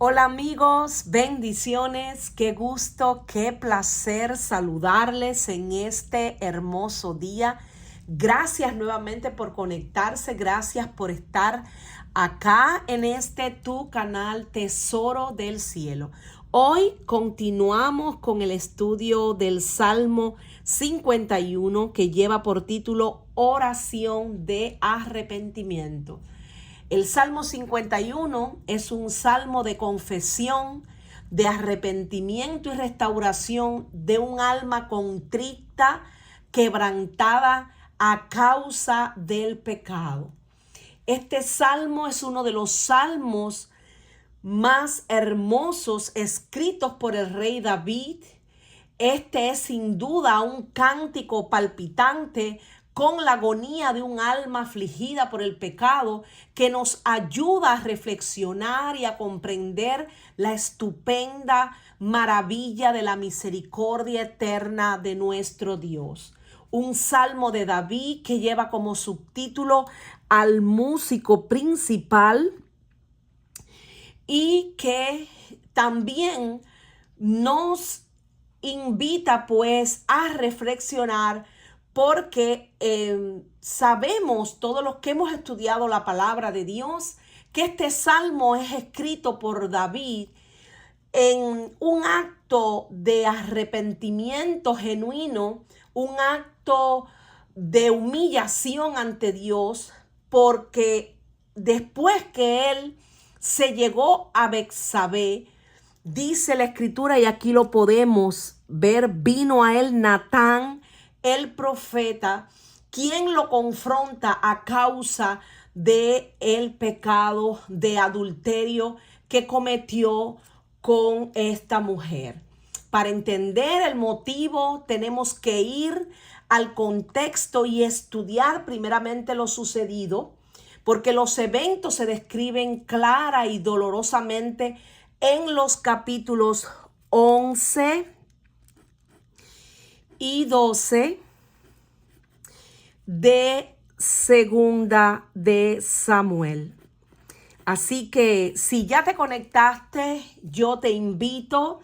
Hola amigos, bendiciones, qué gusto, qué placer saludarles en este hermoso día. Gracias nuevamente por conectarse, gracias por estar acá en este tu canal Tesoro del Cielo. Hoy continuamos con el estudio del Salmo 51 que lleva por título Oración de Arrepentimiento. El Salmo 51 es un salmo de confesión, de arrepentimiento y restauración de un alma contrita, quebrantada a causa del pecado. Este salmo es uno de los salmos más hermosos escritos por el rey David. Este es sin duda un cántico palpitante con la agonía de un alma afligida por el pecado que nos ayuda a reflexionar y a comprender la estupenda maravilla de la misericordia eterna de nuestro Dios. Un salmo de David que lleva como subtítulo al músico principal y que también nos invita pues a reflexionar porque sabemos todos los que hemos estudiado la palabra de Dios que este salmo es escrito por David en un acto de arrepentimiento genuino, un acto de humillación ante Dios, porque después que él se llegó a Betsabé, dice la escritura, y aquí lo podemos ver, vino a él Natán, el profeta, quien lo confronta a causa de el pecado de adulterio que cometió con esta mujer. Para entender el motivo tenemos que ir al contexto y estudiar primeramente lo sucedido, porque los eventos se describen clara y dolorosamente en los capítulos 11 y 12 de Segunda de Samuel. Así que si ya te conectaste, yo te invito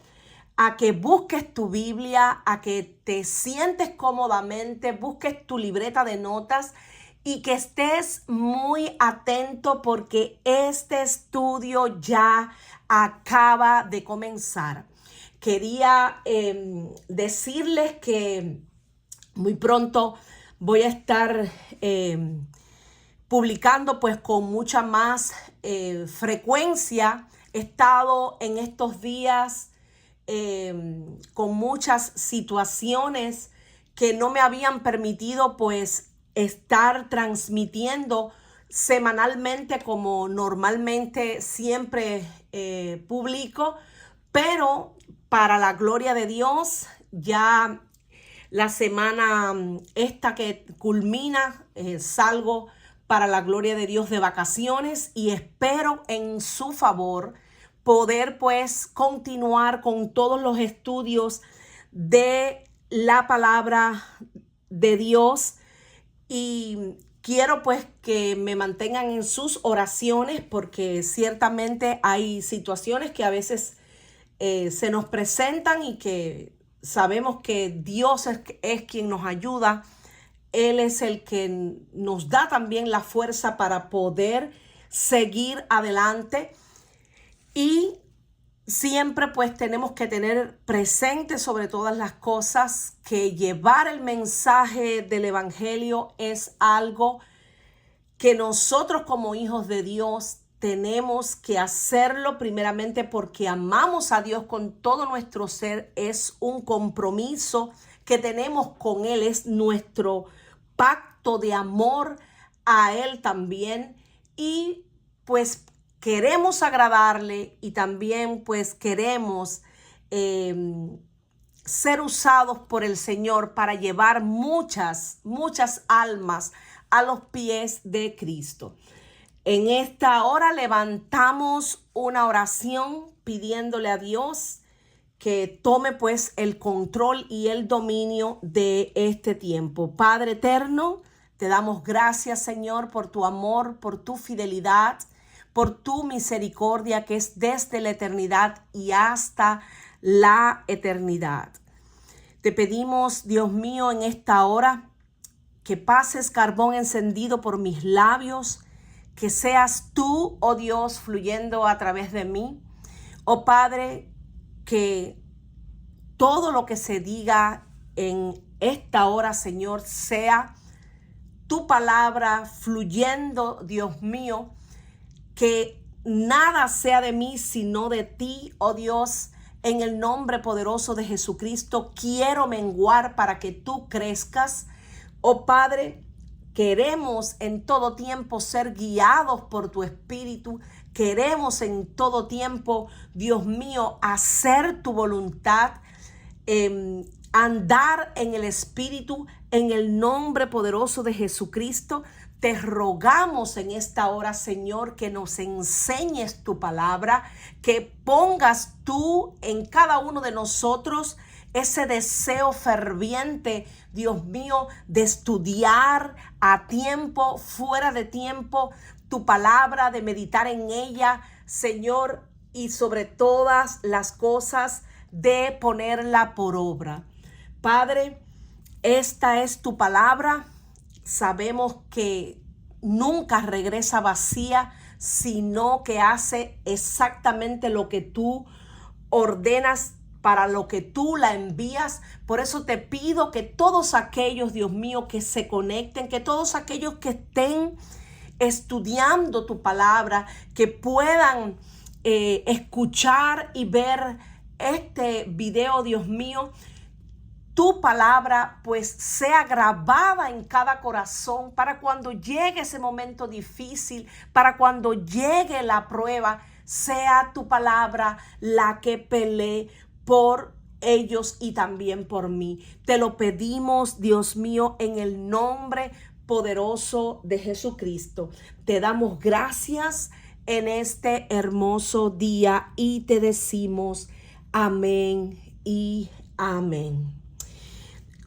a que busques tu Biblia, a que te sientes cómodamente, busques tu libreta de notas y que estés muy atento porque este estudio ya acaba de comenzar. Quería decirles que muy pronto voy a estar publicando pues con mucha más frecuencia. He estado en estos días con muchas situaciones que no me habían permitido pues estar transmitiendo semanalmente como normalmente siempre publico, pero para la gloria de Dios ya la semana esta que culmina salgo para la gloria de Dios de vacaciones y espero en su favor poder pues continuar con todos los estudios de la palabra de Dios y quiero pues que me mantengan en sus oraciones porque ciertamente hay situaciones que a veces se nos presentan y que sabemos que Dios es quien nos ayuda. Él es el que nos da también la fuerza para poder seguir adelante y siempre pues tenemos que tener presente sobre todas las cosas que llevar el mensaje del evangelio es algo que nosotros como hijos de Dios tenemos que hacerlo primeramente porque amamos a Dios con todo nuestro ser. Es un compromiso que tenemos con Él, es nuestro pacto de amor a Él también. Y pues queremos agradarle y también pues queremos ser usados por el Señor para llevar muchas almas a los pies de Cristo. En esta hora levantamos una oración pidiéndole a Dios que tome pues el control y el dominio de este tiempo. Padre eterno, te damos gracias, Señor, por tu amor, por tu fidelidad, por tu misericordia que es desde la eternidad y hasta la eternidad. Te pedimos, Dios mío, en esta hora, que pases carbón encendido por mis labios, que seas tú, oh Dios, fluyendo a través de mí. Oh Padre, que todo lo que se diga en esta hora, Señor, sea tu palabra fluyendo, Dios mío, que nada sea de mí sino de ti, oh Dios. En el nombre poderoso de Jesucristo, quiero menguar para que tú crezcas. Oh Padre, queremos en todo tiempo ser guiados por tu Espíritu. Queremos en todo tiempo, Dios mío, hacer tu voluntad, andar en el Espíritu. En el nombre poderoso de Jesucristo, te rogamos en esta hora, Señor, que nos enseñes tu palabra, que pongas tú en cada uno de nosotros ese deseo ferviente, Dios mío, de estudiar a tiempo, fuera de tiempo, tu palabra, de meditar en ella, Señor, y sobre todas las cosas, de ponerla por obra. Padre, esta es tu palabra. Sabemos que nunca regresa vacía, sino que hace exactamente lo que tú ordenas, para lo que tú la envías. Por eso te pido que todos aquellos, Dios mío, que se conecten, que todos aquellos que estén estudiando tu palabra, que puedan escuchar y ver este video, Dios mío, tu palabra pues sea grabada en cada corazón para cuando llegue ese momento difícil, para cuando llegue la prueba, sea tu palabra la que pelee por ellos y también por mí. Te lo pedimos, Dios mío, en el nombre poderoso de Jesucristo. Te damos gracias en este hermoso día y te decimos amén y amén.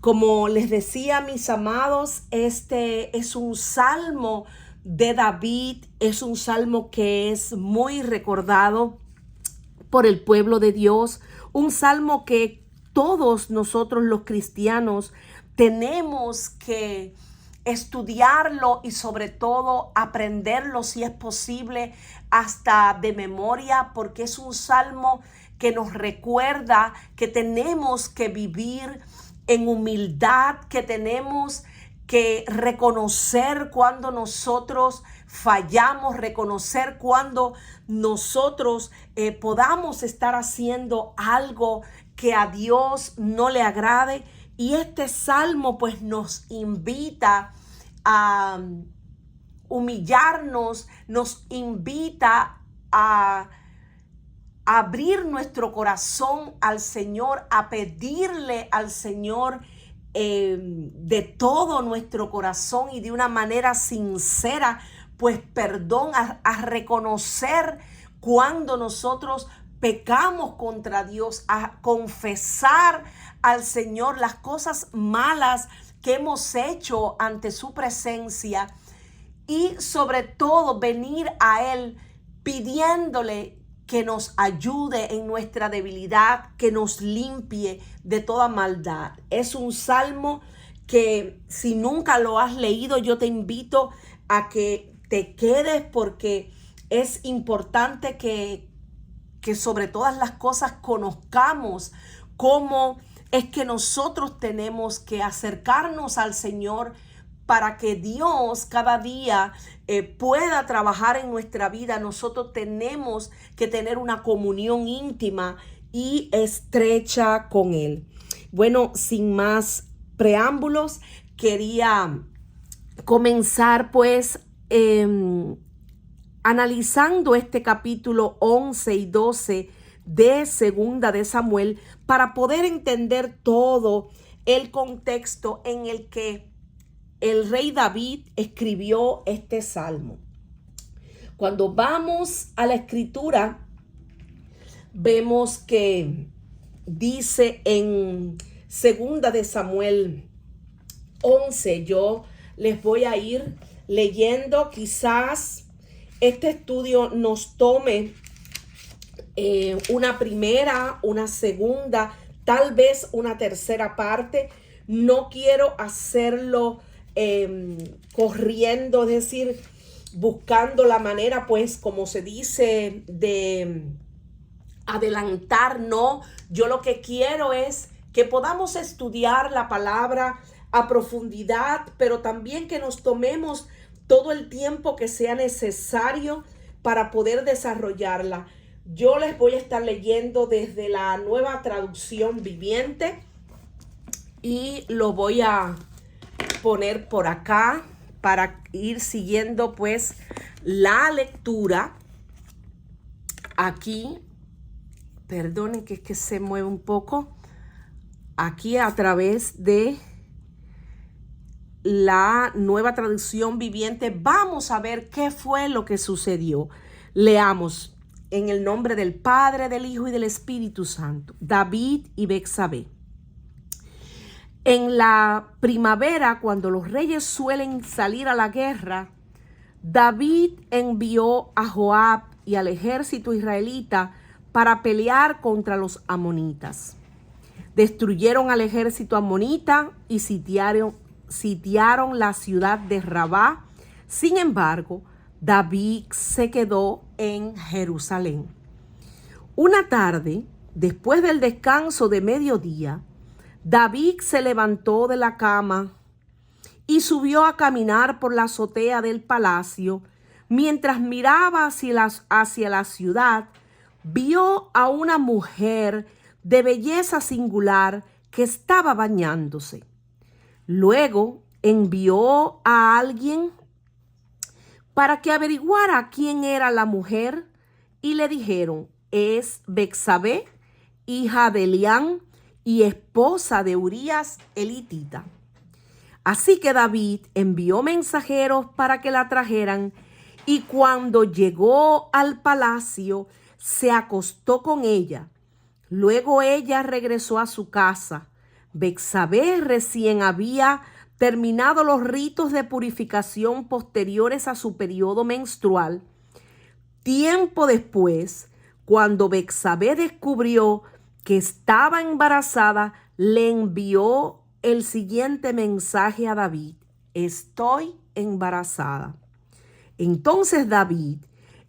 Como les decía, mis amados, este es un salmo de David, es un salmo que es muy recordado por el pueblo de Dios, un salmo que todos nosotros los cristianos tenemos que estudiarlo y sobre todo aprenderlo si es posible hasta de memoria, porque es un salmo que nos recuerda que tenemos que vivir en humildad, que tenemos que reconocer cuando nosotros fallamos, reconocer cuando nosotros podamos estar haciendo algo que a Dios no le agrade. Y este salmo pues nos invita a humillarnos, nos invita a abrir nuestro corazón al Señor, a pedirle al Señor de todo nuestro corazón y de una manera sincera, pues perdón, a reconocer cuando nosotros pecamos contra Dios, a confesar al Señor las cosas malas que hemos hecho ante su presencia y sobre todo venir a Él pidiéndole que nos ayude en nuestra debilidad, que nos limpie de toda maldad. Es un salmo que si nunca lo has leído, yo te invito a que te quedes porque es importante que sobre todas las cosas conozcamos cómo es que nosotros tenemos que acercarnos al Señor para que Dios cada día pueda trabajar en nuestra vida. Nosotros tenemos que tener una comunión íntima y estrecha con Él. Bueno, sin más preámbulos, quería comenzar pues analizando este capítulo 11 y 12 de Segunda de Samuel para poder entender todo el contexto en el que el rey David escribió este salmo. Cuando vamos a la escritura, vemos que dice en Segunda de Samuel 11, yo les voy a ir leyendo, quizás este estudio nos tome una primera, una segunda, tal vez una tercera parte. No quiero hacerlo corriendo, es decir, buscando la manera, pues, como se dice, de adelantar. No, yo lo que quiero es que podamos estudiar la palabra a profundidad, pero también que nos tomemos todo el tiempo que sea necesario para poder desarrollarla. Yo les voy a estar leyendo desde la Nueva Traducción Viviente y lo voy a poner por acá para ir siguiendo pues la lectura aquí. Perdonen que es que se mueve un poco aquí a través de la Nueva Traducción Viviente. Vamos a ver qué fue lo que sucedió. Leamos en el nombre del Padre, del Hijo y del Espíritu Santo. David y Betsabé. En la primavera, cuando los reyes suelen salir a la guerra, David envió a Joab y al ejército israelita para pelear contra los amonitas. Destruyeron al ejército amonita y sitiaron la ciudad de Rabá. Sin embargo, David se quedó en Jerusalén. Una tarde, después del descanso de mediodía, David se levantó de la cama y subió a caminar por la azotea del palacio. Mientras miraba hacia la ciudad, vio a una mujer de belleza singular que estaba bañándose. Luego envió a alguien para que averiguara quién era la mujer y le dijeron: es Betsabé, hija de Elián y esposa de Urías elitita. Así que David envió mensajeros para que la trajeran, y cuando llegó al palacio se acostó con ella. Luego ella regresó a su casa. Betsabé recién había terminado los ritos de purificación posteriores a su periodo menstrual. Tiempo después, cuando Betsabé descubrió que estaba embarazada, le envió el siguiente mensaje a David: estoy embarazada. Entonces David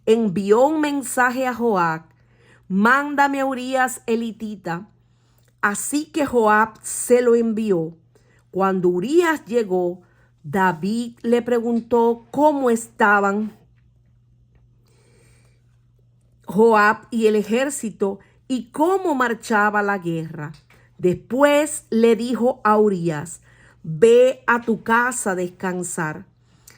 envió un mensaje a Joab: mándame a Urías elitita. Así que Joab se lo envió. Cuando Urías llegó, David le preguntó cómo estaban Joab y el ejército y cómo marchaba la guerra. Después le dijo a Urías: ve a tu casa a descansar.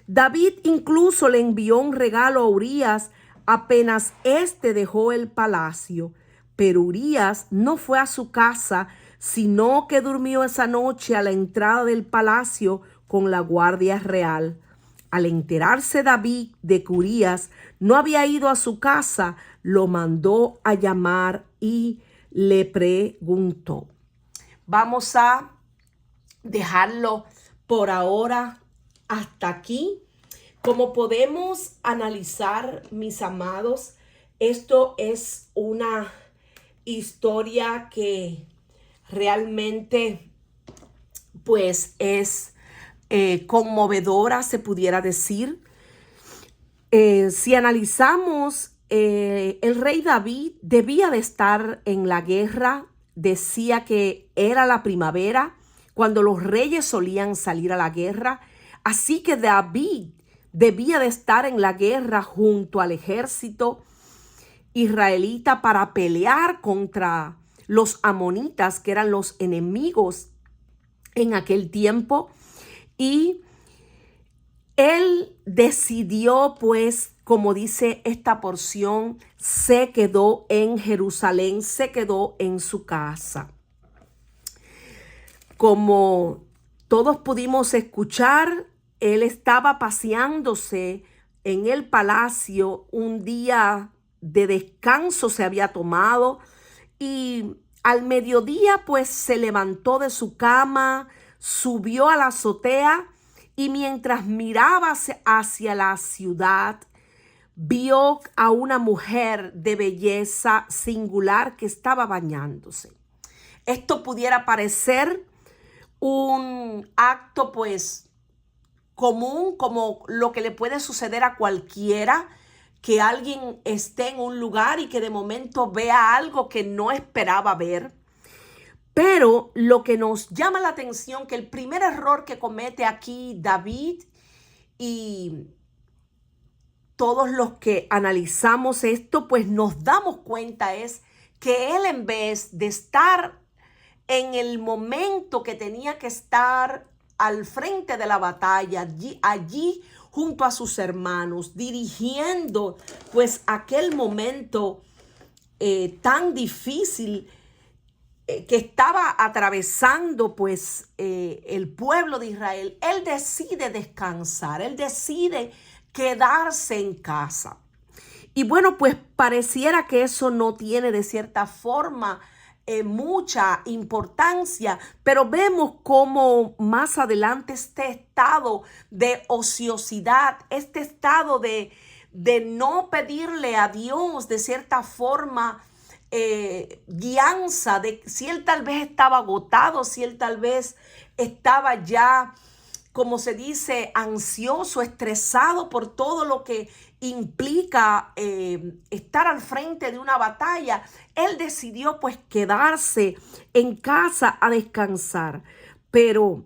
David incluso le envió un regalo a Urías apenas éste dejó el palacio. Pero Urías no fue a su casa, sino que durmió esa noche a la entrada del palacio con la guardia real. Al enterarse David de que Urías no había ido a su casa, lo mandó a llamar y le preguntó. Vamos a dejarlo por ahora hasta aquí. Como podemos analizar, mis amados, esto es una historia que realmente pues es conmovedora, se pudiera decir. Si analizamos, el rey David debía de estar en la guerra. Decía que era la primavera cuando los reyes solían salir a la guerra. Así que David debía de estar en la guerra junto al ejército israelita para pelear contra los amonitas, que eran los enemigos en aquel tiempo. Y él decidió, pues, como dice esta porción, se quedó en Jerusalén, se quedó en su casa. Como todos pudimos escuchar, él estaba paseándose en el palacio. Un día de descanso se había tomado y al mediodía pues se levantó de su cama, subió a la azotea y mientras miraba hacia la ciudad, vio a una mujer de belleza singular que estaba bañándose. Esto pudiera parecer un acto pues común, como lo que le puede suceder a cualquiera, que alguien esté en un lugar y que de momento vea algo que no esperaba ver. Pero lo que nos llama la atención, que el primer error que comete aquí David y todos los que analizamos esto, pues nos damos cuenta es que él, en vez de estar en el momento que tenía que estar al frente de la batalla, allí junto a sus hermanos, dirigiendo pues aquel momento tan difícil que estaba atravesando pues el pueblo de Israel, él decide descansar, él decide quedarse en casa. Y bueno, pues pareciera que eso no tiene de cierta forma mucha importancia, pero vemos cómo más adelante este estado de ociosidad, este estado de no pedirle a Dios de cierta forma guianza, de si él tal vez estaba agotado, si él tal vez estaba ya, como se dice, ansioso, estresado por todo lo que implica estar al frente de una batalla. Él decidió pues quedarse en casa a descansar. Pero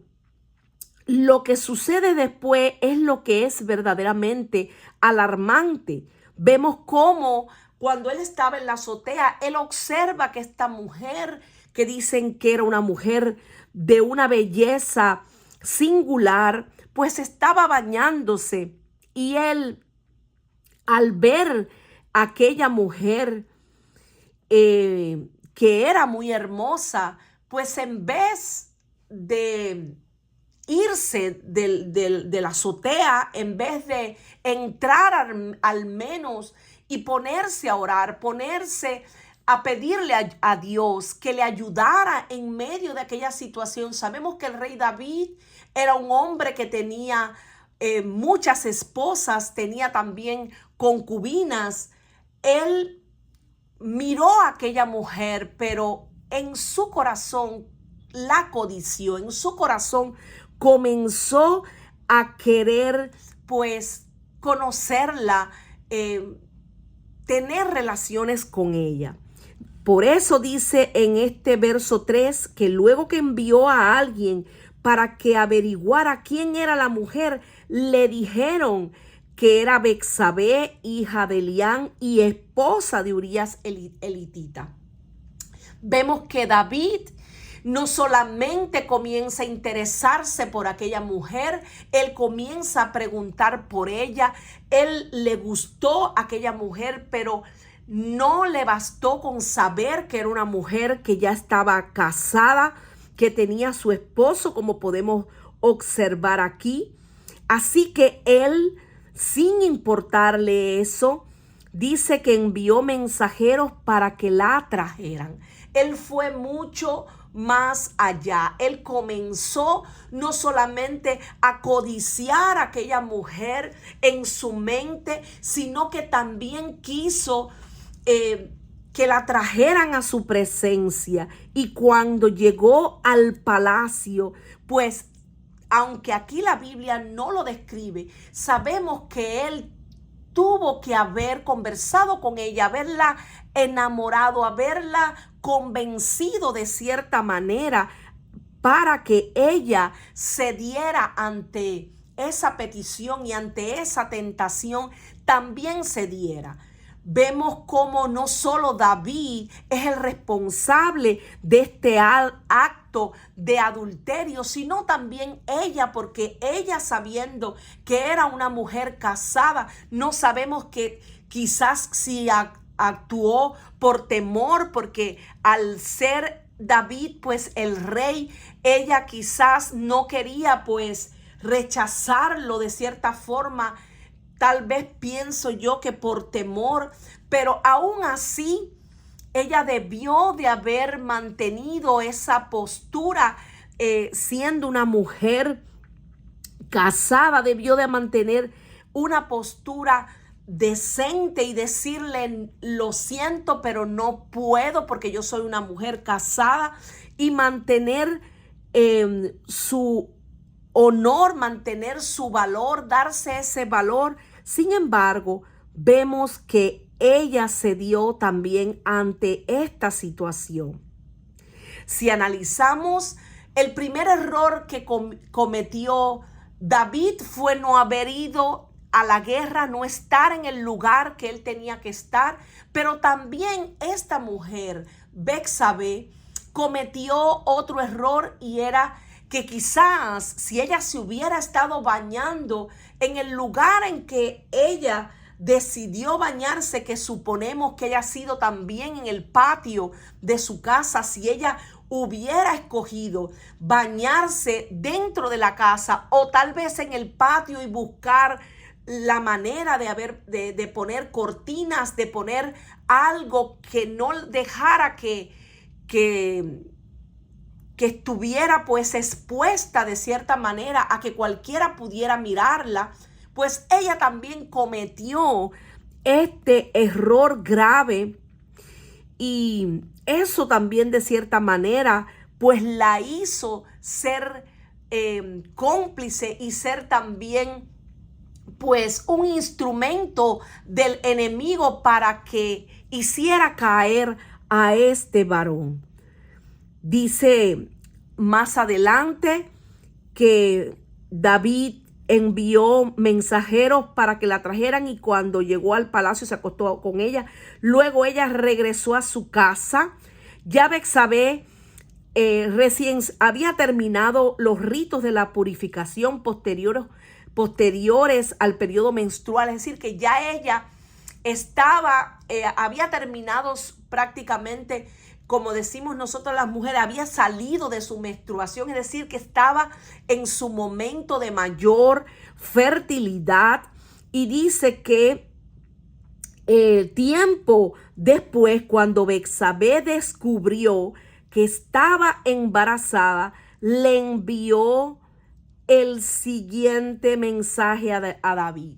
lo que sucede después es lo que es verdaderamente alarmante. Vemos cómo cuando él estaba en la azotea, él observa que esta mujer, que dicen que era una mujer de una belleza singular, pues estaba bañándose. Y él, al ver a aquella mujer que era muy hermosa, pues en vez de irse de la azotea, en vez de entrar al menos y ponerse a orar, ponerse a pedirle a Dios que le ayudara en medio de aquella situación. Sabemos que el rey David era un hombre que tenía muchas esposas, tenía también concubinas. Él miró a aquella mujer, pero en su corazón la codició, en su corazón comenzó a querer pues conocerla, tener relaciones con ella. Por eso dice en este verso 3 que luego que envió a alguien para que averiguara quién era la mujer, le dijeron que era Betsabé, hija de Elián y esposa de Urías elitita. Vemos que David no solamente comienza a interesarse por aquella mujer, él comienza a preguntar por ella, él le gustó aquella mujer, pero no le bastó con saber que era una mujer que ya estaba casada, que tenía su esposo, como podemos observar aquí. Así que él, sin importarle eso, dice que envió mensajeros para que la trajeran. Él fue mucho más allá. Él comenzó no solamente a codiciar a aquella mujer en su mente, sino que también quiso que la trajeran a su presencia. Y cuando llegó al palacio, pues aunque aquí la Biblia no lo describe, sabemos que él tuvo que haber conversado con ella, haberla enamorado, haberla convencido de cierta manera para que ella cediera ante esa petición y ante esa tentación también cediera. Vemos cómo no solo David es el responsable de este acto de adulterio, sino también ella, porque ella, sabiendo que era una mujer casada, no sabemos que quizás si actuó por temor, porque al ser David pues el rey, ella quizás no quería pues rechazarlo de cierta forma. Tal vez pienso yo que por temor, pero aún así ella debió de haber mantenido esa postura, siendo una mujer casada, debió de mantener una postura decente y decirle: lo siento, pero no puedo porque yo soy una mujer casada, y mantener su honor, mantener su valor, darse ese valor. Sin embargo, vemos que ella cedió también ante esta situación. Si analizamos, el primer error que cometió David fue no haber ido a la guerra, no estar en el lugar que él tenía que estar. Pero también esta mujer, Betsabé, cometió otro error, y era que quizás si ella se hubiera estado bañando en el lugar en que ella decidió bañarse, que suponemos que haya sido también en el patio de su casa, si ella hubiera escogido bañarse dentro de la casa o tal vez en el patio y buscar la manera de poner cortinas, de poner algo que no dejara que estuviera pues expuesta de cierta manera a que cualquiera pudiera mirarla, pues ella también cometió este error grave, y eso también de cierta manera pues la hizo ser cómplice y ser también pues un instrumento del enemigo para que hiciera caer a este varón. Dice más adelante que David envió mensajeros para que la trajeran, y cuando llegó al palacio se acostó con ella. Luego ella regresó a su casa. Ya Betsabé recién había terminado los ritos de la purificación posteriores al periodo menstrual, es decir, que ya ella había terminado prácticamente, como decimos nosotros las mujeres, había salido de su menstruación, es decir, que estaba en su momento de mayor fertilidad. Y dice que tiempo después, cuando Betsabé descubrió que estaba embarazada, le envió el siguiente mensaje a David: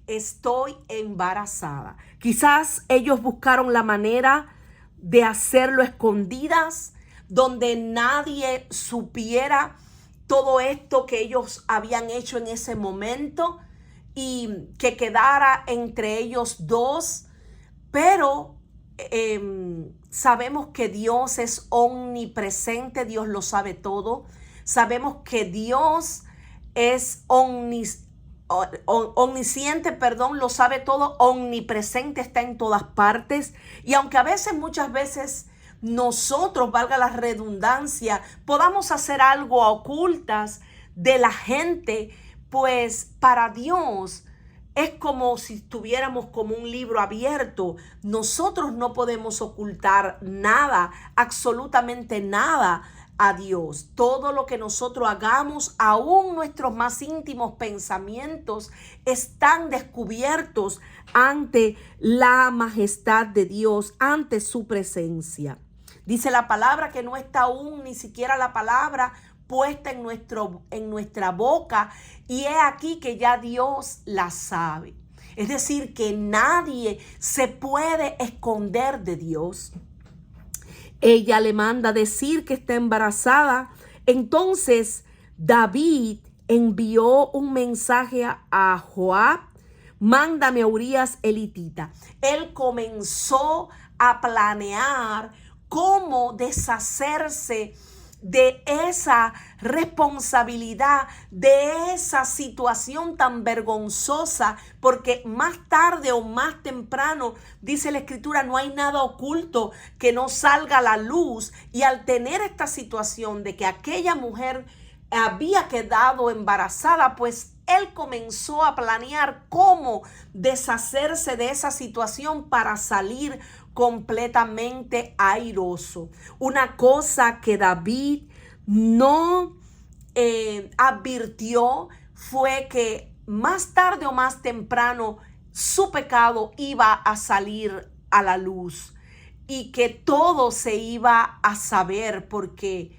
estoy embarazada. Quizás ellos buscaron la manera de hacerlo escondidas, donde nadie supiera todo esto que ellos habían hecho en ese momento, y que quedara entre ellos dos. Pero sabemos que Dios es omnipresente, Dios lo sabe todo. Sabemos que Dios es omnisciente, lo sabe todo, omnipresente, está en todas partes. Y aunque muchas veces nosotros, valga la redundancia, podamos hacer algo a ocultas de la gente, pues para Dios es como si estuviéramos como un libro abierto. Nosotros no podemos ocultar nada, absolutamente nada, a Dios. Todo lo que nosotros hagamos, aún nuestros más íntimos pensamientos, están descubiertos ante la majestad de Dios, ante su presencia. Dice la palabra que no está aún ni siquiera la palabra puesta en nuestra boca, y he aquí que ya Dios la sabe. Es decir, que nadie se puede esconder de Dios. Ella le manda decir que está embarazada. Entonces David envió un mensaje a Joab: mándame a Urías elitita. Él comenzó a planear cómo deshacerse de esa responsabilidad, de esa situación tan vergonzosa, porque más tarde o más temprano, dice la Escritura, no hay nada oculto que no salga a la luz. Y al tener esta situación de que aquella mujer había quedado embarazada, pues él comenzó a planear cómo deshacerse de esa situación para salir completamente airoso. Una cosa que David no advirtió fue que más tarde o más temprano su pecado iba a salir a la luz, y que todo se iba a saber, porque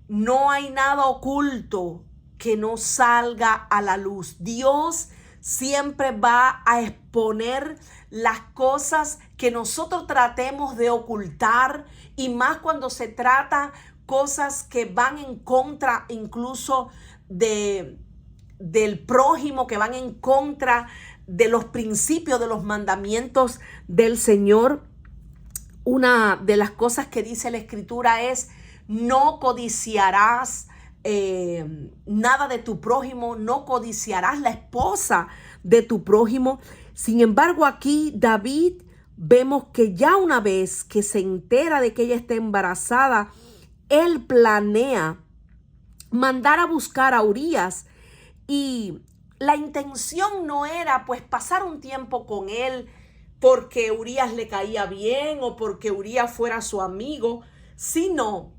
no hay nada oculto que no salga a la luz. Dios siempre va a exponer las cosas que nosotros tratemos de ocultar, y más cuando se trata cosas que van en contra incluso del prójimo, que van en contra de los principios, de los mandamientos del Señor. Una de las cosas que dice la Escritura es: no codiciarás nada de tu prójimo, no codiciarás la esposa de tu prójimo. Sin embargo, aquí David vemos que ya una vez que se entera de que ella está embarazada, él planea mandar a buscar a Urías, y la intención no era pues pasar un tiempo con él porque Urías le caía bien o porque Urías fuera su amigo, sino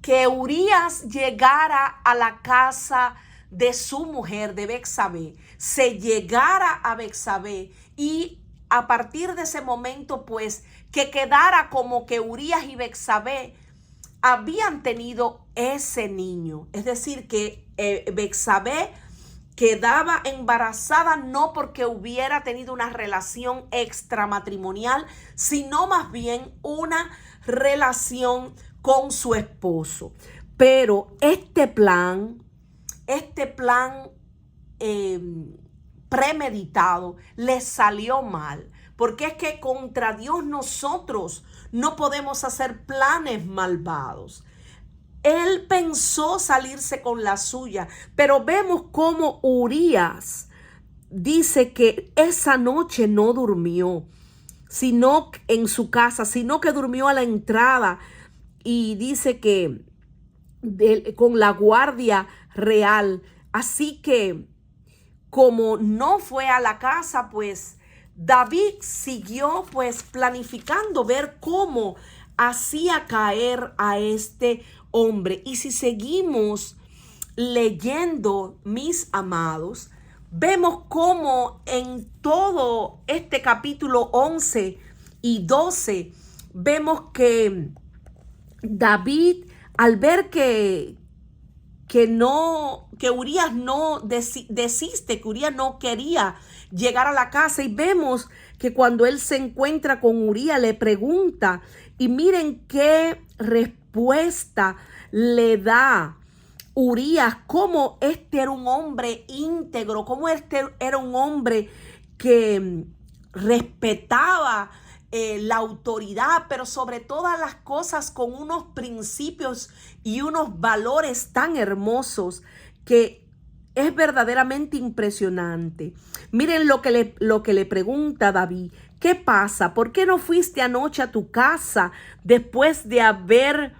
que Urías llegara a la casa de su mujer, de Betsabé, se llegara a Betsabé, y a partir de ese momento pues que quedara como que Urías y Betsabé habían tenido ese niño. Es decir, que Betsabé quedaba embarazada no porque hubiera tenido una relación extramatrimonial, sino más bien una relación con su esposo. Pero este plan premeditado le salió mal, porque es que contra Dios nosotros no podemos hacer planes malvados. Él pensó salirse con la suya, pero vemos cómo Urías dice que esa noche no durmió, sino en su casa, sino que durmió a la entrada, y dice que con la guardia real. Así que como no fue a la casa, pues David siguió pues planificando ver cómo hacía caer a este hombre. Y si seguimos leyendo, mis amados, vemos cómo en todo este capítulo 11 y 12 vemos que David, al ver que Urías no desiste, que Urías no quería llegar a la casa, y vemos que cuando él se encuentra con Urías le pregunta, y miren qué respuesta le da Urías, cómo este era un hombre íntegro, cómo este era un hombre que respetaba la autoridad, pero sobre todas las cosas con unos principios y unos valores tan hermosos que es verdaderamente impresionante. Miren lo que le pregunta David: ¿qué pasa? ¿Por qué no fuiste anoche a tu casa después de haber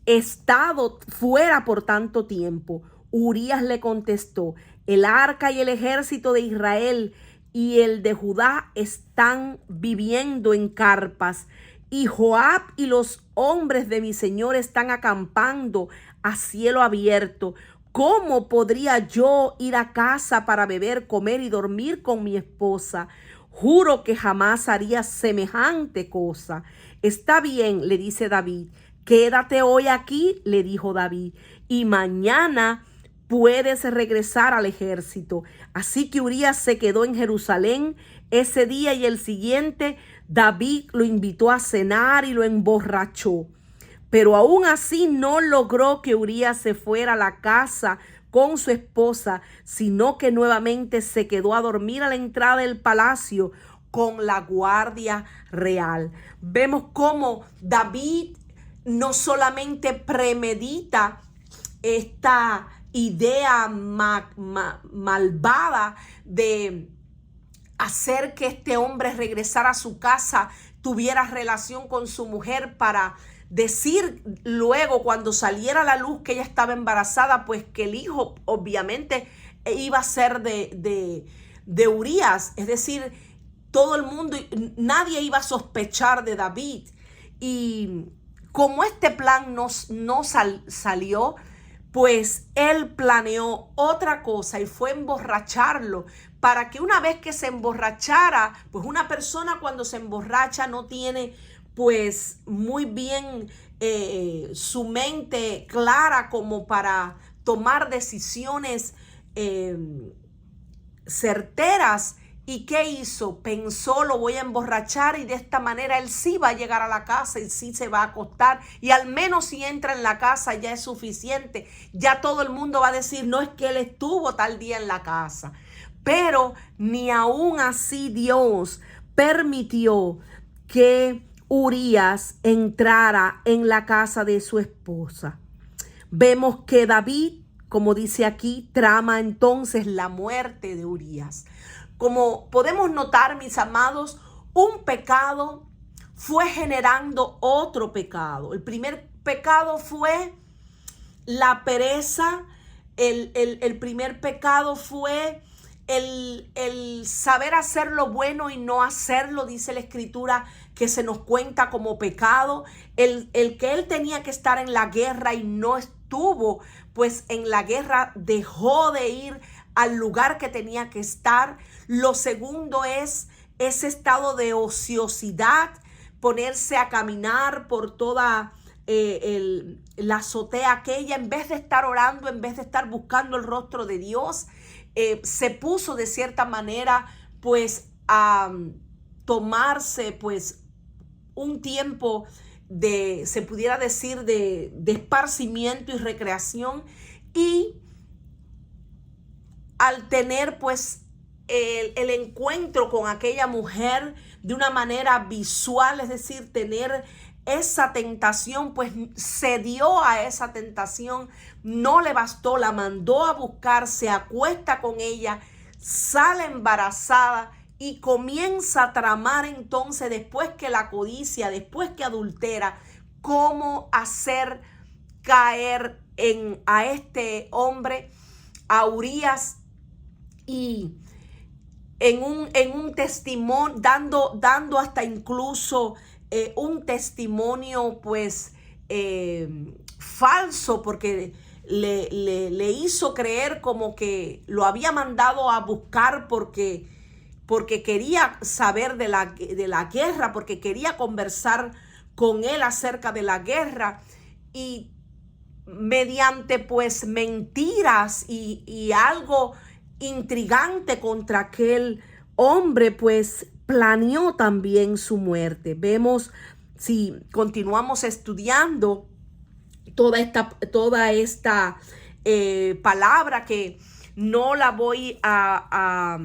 estado fuera por tanto tiempo? Urías le contestó: el arca y el ejército de Israel y el de Judá están viviendo en carpas, y Joab y los hombres de mi señor están acampando a cielo abierto. ¿Cómo podría yo ir a casa para beber, comer y dormir con mi esposa? Juro que jamás haría semejante cosa. Está bien, le dice David. Quédate hoy aquí, le dijo David, y mañana puedes regresar al ejército. Así que Urías se quedó en Jerusalén ese día, y el siguiente David lo invitó a cenar y lo emborrachó. Pero aún así no logró que Urías se fuera a la casa con su esposa, sino que nuevamente se quedó a dormir a la entrada del palacio con la guardia real. Vemos cómo David no solamente premedita esta idea malvada de hacer que este hombre regresara a su casa, tuviera relación con su mujer para decir luego, cuando saliera a la luz que ella estaba embarazada, pues que el hijo obviamente iba a ser de Urías. Es decir, todo el mundo, nadie iba a sospechar de David. Y como este plan no salió, pues él planeó otra cosa, y fue emborracharlo, para que una vez que se emborrachara, pues una persona cuando se emborracha no tiene pues muy bien su mente clara como para tomar decisiones certeras. ¿Y qué hizo? Pensó, lo voy a emborrachar y de esta manera él sí va a llegar a la casa y sí se va a acostar. Y al menos si entra en la casa ya es suficiente. Ya todo el mundo va a decir, no es que él estuvo tal día en la casa. Pero ni aún así Dios permitió que Urías entrara en la casa de su esposa. Vemos que David, como dice aquí, trama entonces la muerte de Urías. Como podemos notar, mis amados, un pecado fue generando otro pecado. El primer pecado fue la pereza. El primer pecado fue el saber hacer lo bueno y no hacerlo, dice la Escritura, que se nos cuenta como pecado. El que él tenía que estar en la guerra y no estuvo, pues en la guerra dejó de ir al lugar que tenía que estar. Lo segundo es ese estado de ociosidad, ponerse a caminar por toda la azotea aquella, en vez de estar orando, en vez de estar buscando el rostro de Dios. Se puso de cierta manera pues a tomarse pues un tiempo de, se pudiera decir, de esparcimiento y recreación, y al tener pues el encuentro con aquella mujer de una manera visual, es decir, tener esa tentación, pues cedió a esa tentación, no le bastó, la mandó a buscar, se acuesta con ella, sale embarazada y comienza a tramar entonces, después que la codicia, después que adultera, cómo hacer caer a este hombre, a Urías, y en un testimonio, dando hasta incluso un testimonio pues falso, porque le hizo creer como que lo había mandado a buscar porque quería saber de la guerra, porque quería conversar con él acerca de la guerra, y mediante pues mentiras y algo intrigante contra aquel hombre, pues planeó también su muerte. Vemos, si continuamos estudiando toda esta palabra, que no la voy a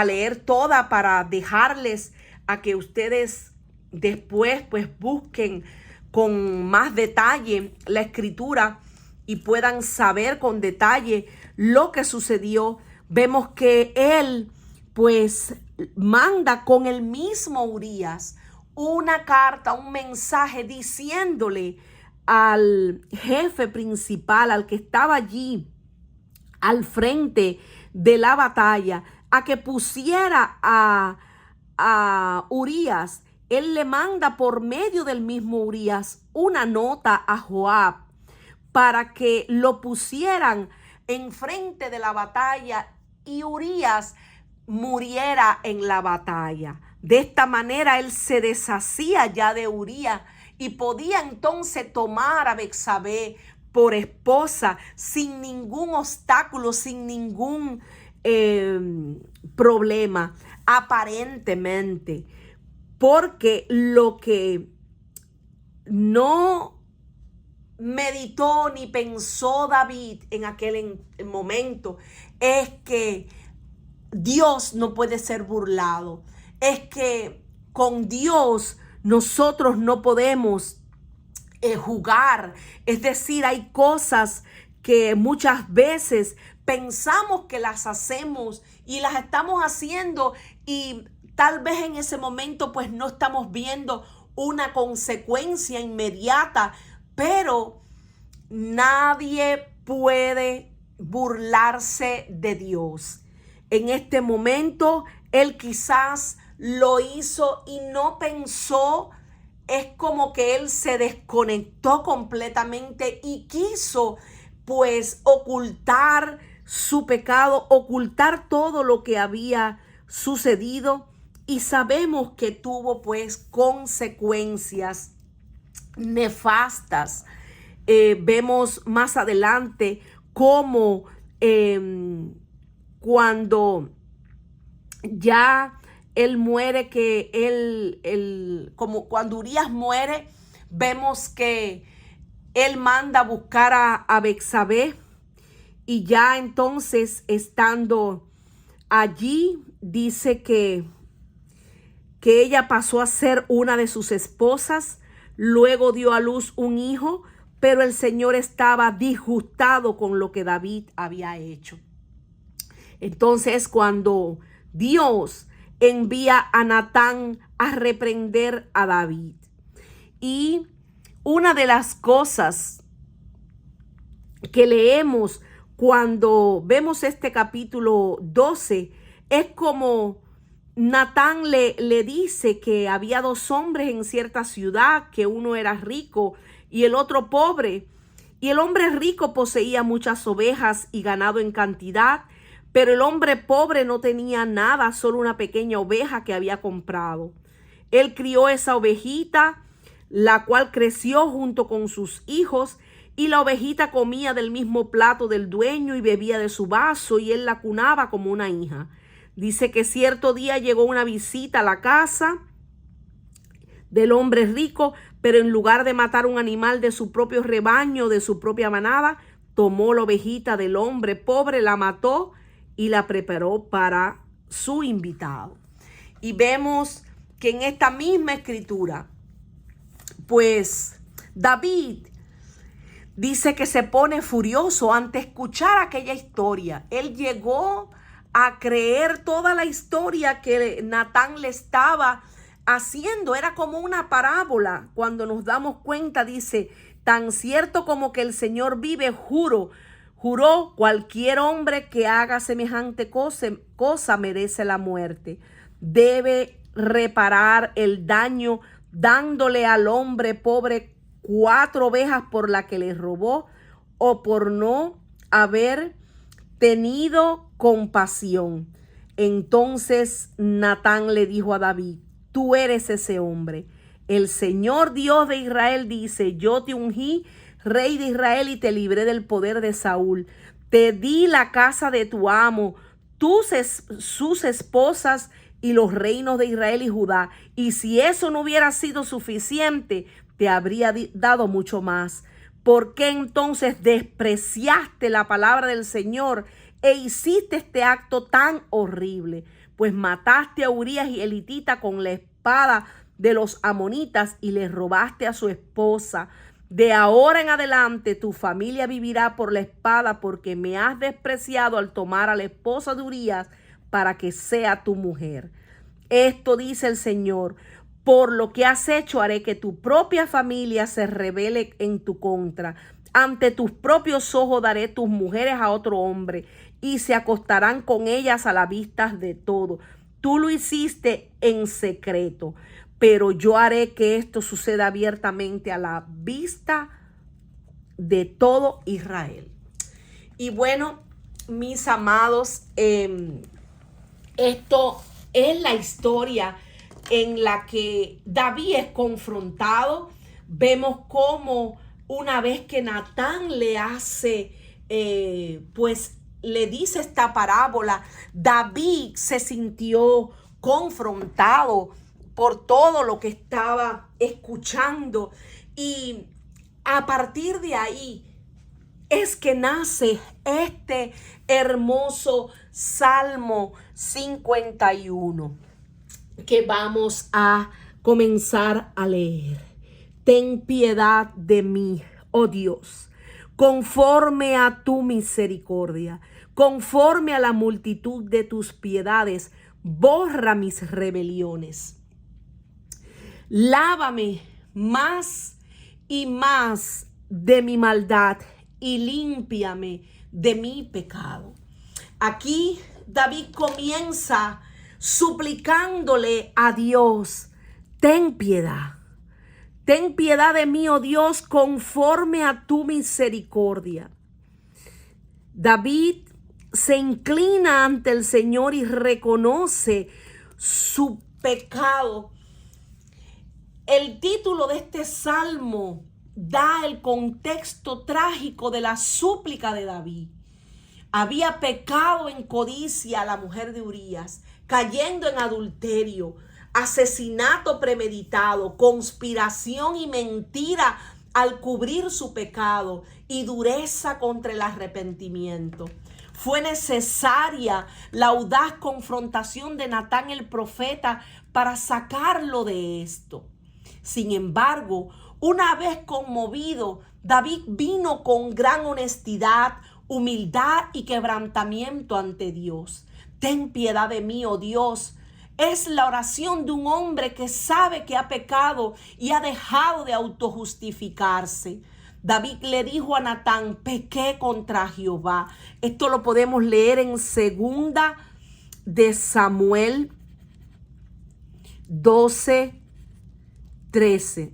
leer toda para dejarles a que ustedes después pues busquen con más detalle la Escritura y puedan saber con detalle lo que sucedió. Vemos que él pues manda con el mismo Urías una carta, un mensaje diciéndole al jefe principal, al que estaba allí al frente de la batalla, a que pusiera a Urías. Él le manda por medio del mismo Urías una nota a Joab para que lo pusieran enfrente de la batalla y Urías muriera en la batalla. De esta manera él se deshacía ya de Urías y podía entonces tomar a Betsabé por esposa sin ningún obstáculo, sin ningún problema, aparentemente, porque lo que no meditó ni pensó David en aquel momento es que Dios no puede ser burlado, es que con Dios nosotros no podemos jugar. Es decir, hay cosas que muchas veces pensamos que las hacemos y las estamos haciendo, y tal vez en ese momento pues no estamos viendo una consecuencia inmediata, pero nadie puede burlarse de Dios. En este momento él quizás lo hizo y no pensó. Es como que él se desconectó completamente y quiso pues ocultar su pecado, ocultar todo lo que había sucedido, y sabemos que tuvo pues consecuencias nefastas. Vemos más adelante cómo cuando ya él muere, que como cuando Urías muere, vemos que él manda a buscar a Betsabé, y ya entonces estando allí, dice que ella pasó a ser una de sus esposas, luego dio a luz un hijo, pero el Señor estaba disgustado con lo que David había hecho. Entonces, cuando Dios envía a Natán a reprender a David, y una de las cosas que leemos cuando vemos este capítulo 12 es como Natán le dice que había dos hombres en cierta ciudad, que uno era rico y el otro pobre. Y el hombre rico poseía muchas ovejas y ganado en cantidad, pero el hombre pobre no tenía nada, solo una pequeña oveja que había comprado. Él crió esa ovejita, la cual creció junto con sus hijos, y la ovejita comía del mismo plato del dueño y bebía de su vaso, y él la cunaba como una hija. Dice que cierto día llegó una visita a la casa del hombre rico, pero en lugar de matar un animal de su propio rebaño, de su propia manada, tomó la ovejita del hombre pobre, la mató y la preparó para su invitado. Y vemos que en esta misma escritura, pues David dice que se pone furioso ante escuchar aquella historia. Él llegó a creer toda la historia que Natán le estaba haciendo. Era como una parábola. Cuando nos damos cuenta, dice: tan cierto como que el Señor vive, juró, cualquier hombre que haga semejante cosa merece la muerte. Debe reparar el daño dándole al hombre pobre 4 ovejas por la que le robó, o por no haber tenido compasión. Entonces Natán le dijo a David: tú eres ese hombre. El Señor Dios de Israel dice: yo te ungí rey de Israel y te libré del poder de Saúl. Te di la casa de tu amo, sus esposas y los reinos de Israel y Judá. Y si eso no hubiera sido suficiente, te habría dado mucho más. ¿Por qué entonces despreciaste la palabra del Señor e hiciste este acto tan horrible? Pues mataste a Urías y elitita con la espada de los amonitas y le robaste a su esposa. De ahora en adelante tu familia vivirá por la espada, porque me has despreciado al tomar a la esposa de Urías para que sea tu mujer. Esto dice el Señor: por lo que has hecho haré que tu propia familia se rebele en tu contra. Ante tus propios ojos daré tus mujeres a otro hombre y se acostarán con ellas a la vista de todo. Tú lo hiciste en secreto, pero yo haré que esto suceda abiertamente a la vista de todo Israel. Y bueno, mis amados, esto es la historia en la que David es confrontado. Vemos cómo una vez que Natán le hace, pues le dice esta parábola, David se sintió confrontado por todo lo que estaba escuchando, y a partir de ahí es que nace este hermoso Salmo 51 que vamos a comenzar a leer. Ten piedad de mí, oh Dios, conforme a tu misericordia, conforme a la multitud de tus piedades, borra mis rebeliones. Lávame más y más de mi maldad y límpiame de mi pecado. Aquí David comienza suplicándole a Dios: ten piedad de mí, oh Dios, conforme a tu misericordia. David se inclina ante el Señor y reconoce su pecado. El título de este salmo da el contexto trágico de la súplica de David. Había pecado en codicia a la mujer de Urías, cayendo en adulterio, asesinato premeditado, conspiración y mentira al cubrir su pecado y dureza contra el arrepentimiento. Fue necesaria la audaz confrontación de Natán el profeta para sacarlo de esto. Sin embargo, una vez conmovido, David vino con gran honestidad, humildad y quebrantamiento ante Dios. Ten piedad de mí, oh Dios. Es la oración de un hombre que sabe que ha pecado y ha dejado de autojustificarse. David le dijo a Natán: pequé contra Jehová. Esto lo podemos leer en 2 Samuel 12:13.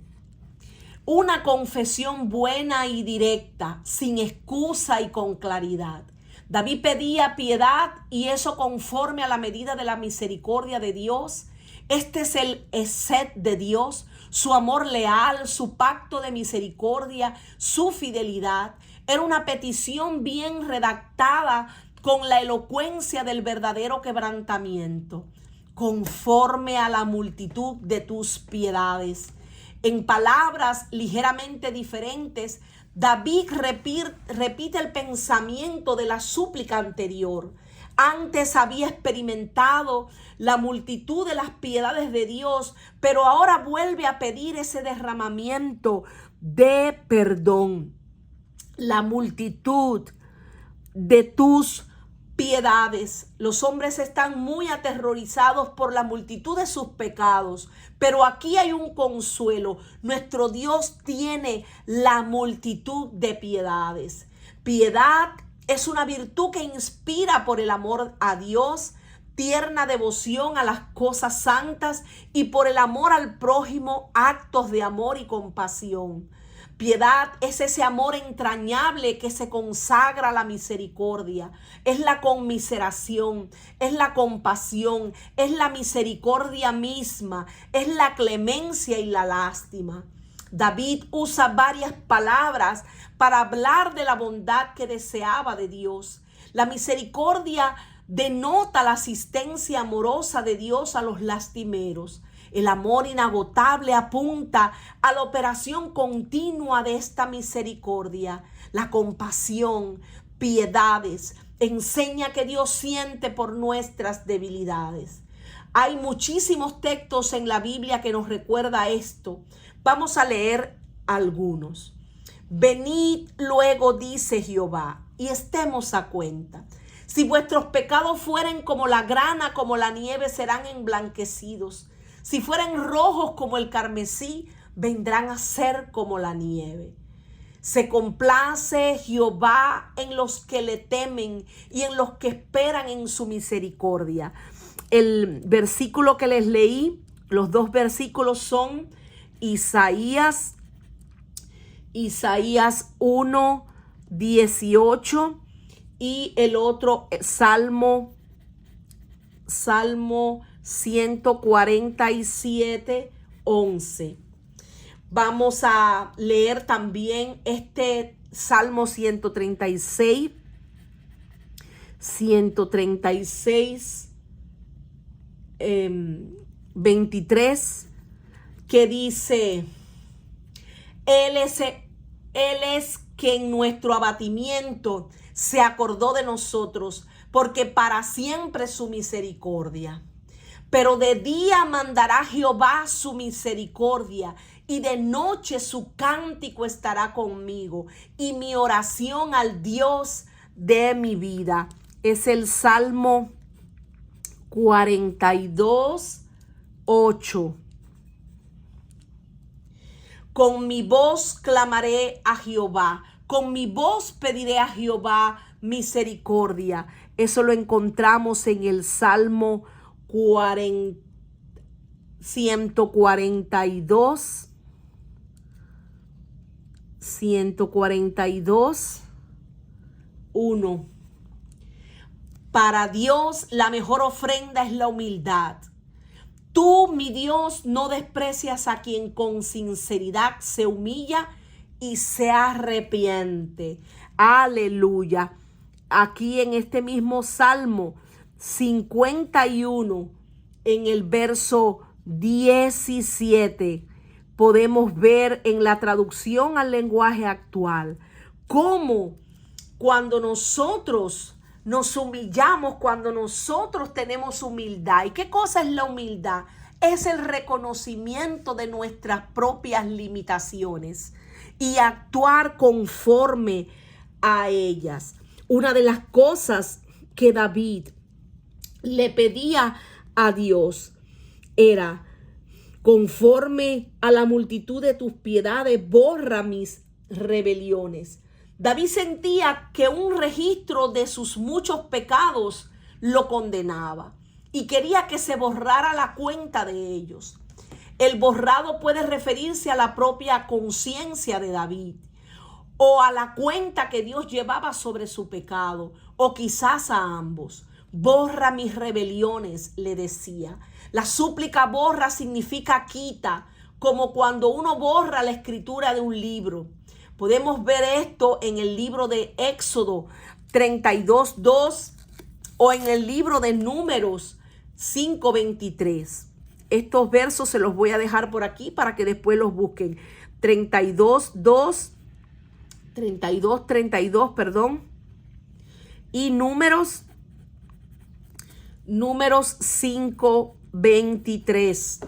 Una confesión buena y directa, sin excusa y con claridad. David pedía piedad, y eso conforme a la medida de la misericordia de Dios. Este es el esed de Dios, su amor leal, su pacto de misericordia, su fidelidad. Era una petición bien redactada con la elocuencia del verdadero quebrantamiento. Conforme a la multitud de tus piedades. En palabras ligeramente diferentes, David repite el pensamiento de la súplica anterior. Antes había experimentado la multitud de las piedades de Dios, pero ahora vuelve a pedir ese derramamiento de perdón. La multitud de tus piedades. Los hombres están muy aterrorizados por la multitud de sus pecados, pero aquí hay un consuelo. Nuestro Dios tiene la multitud de piedades. Piedad es una virtud que inspira por el amor a Dios, tierna devoción a las cosas santas y por el amor al prójimo, actos de amor y compasión. Piedad es ese amor entrañable que se consagra a la misericordia. Es la conmiseración, es la compasión, es la misericordia misma, es la clemencia y la lástima. David usa varias palabras para hablar de la bondad que deseaba de Dios. La misericordia denota la asistencia amorosa de Dios a los lastimeros. El amor inagotable apunta a la operación continua de esta misericordia. La compasión, piedades, enseña que Dios siente por nuestras debilidades. Hay muchísimos textos en la Biblia que nos recuerda esto. Vamos a leer algunos. Venid luego, dice Jehová, y estemos a cuenta. Si vuestros pecados fueren como la grana, como la nieve, serán emblanquecidos. Si fueren rojos como el carmesí, vendrán a ser como la nieve. Se complace Jehová en los que le temen y en los que esperan en su misericordia. El versículo que les leí, los dos versículos son Isaías 1:18 y el otro Salmo 147:11. Vamos a leer también este Salmo 136, 23, que dice: Él es que en nuestro abatimiento se acordó de nosotros, porque para siempre es su misericordia. Pero de día mandará Jehová su misericordia, y de noche su cántico estará conmigo, y mi oración al Dios de mi vida. Es el Salmo 42:8. Con mi voz clamaré a Jehová, con mi voz pediré a Jehová misericordia. Eso lo encontramos en el Salmo 142, 1, Para Dios la mejor ofrenda es la humildad. Tú, mi Dios, no desprecias a quien con sinceridad se humilla y se arrepiente. Aleluya. Aquí en este mismo salmo, 51, en el verso 17, podemos ver en la traducción al lenguaje actual cómo cuando nosotros nos humillamos, cuando nosotros tenemos humildad. ¿Y qué cosa es la humildad? Es el reconocimiento de nuestras propias limitaciones y actuar conforme a ellas. Una de las cosas que David le pedía a Dios era: conforme a la multitud de tus piedades, borra mis rebeliones. David sentía que un registro de sus muchos pecados lo condenaba y quería que se borrara la cuenta de ellos. El borrado puede referirse a la propia conciencia de David o a la cuenta que Dios llevaba sobre su pecado, o quizás a ambos. Borra mis rebeliones, le decía. La súplica borra significa quita, como cuando uno borra la escritura de un libro. Podemos ver esto en el libro de Éxodo 32:2 o en el libro de Números 5:23. Estos versos se los voy a dejar por aquí para que después los busquen. 32:2, 32:32, y Números 5:23.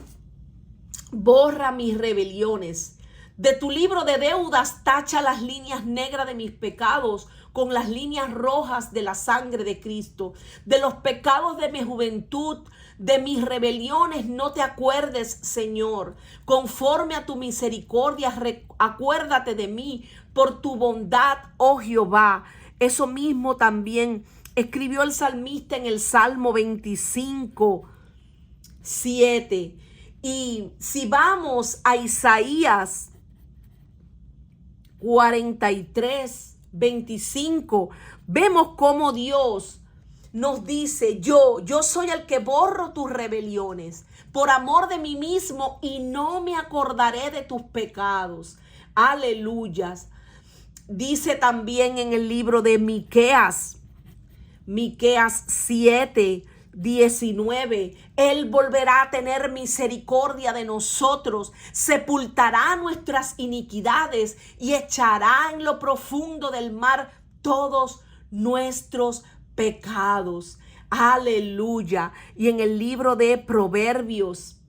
Borra mis rebeliones. De tu libro de deudas tacha las líneas negras de mis pecados con las líneas rojas de la sangre de Cristo. De los pecados de mi juventud, de mis rebeliones no te acuerdes, Señor. Conforme a tu misericordia, acuérdate de mí por tu bondad, oh Jehová. Eso mismo también escribió el salmista en el Salmo 25:7. Y si vamos a Isaías 43:25, vemos cómo Dios nos dice: yo soy el que borro tus rebeliones por amor de mí mismo y no me acordaré de tus pecados. Aleluyas. Dice también en el libro de Miqueas 7:19, Él volverá a tener misericordia de nosotros, sepultará nuestras iniquidades y echará en lo profundo del mar todos nuestros pecados. Aleluya. Y en el libro de Proverbios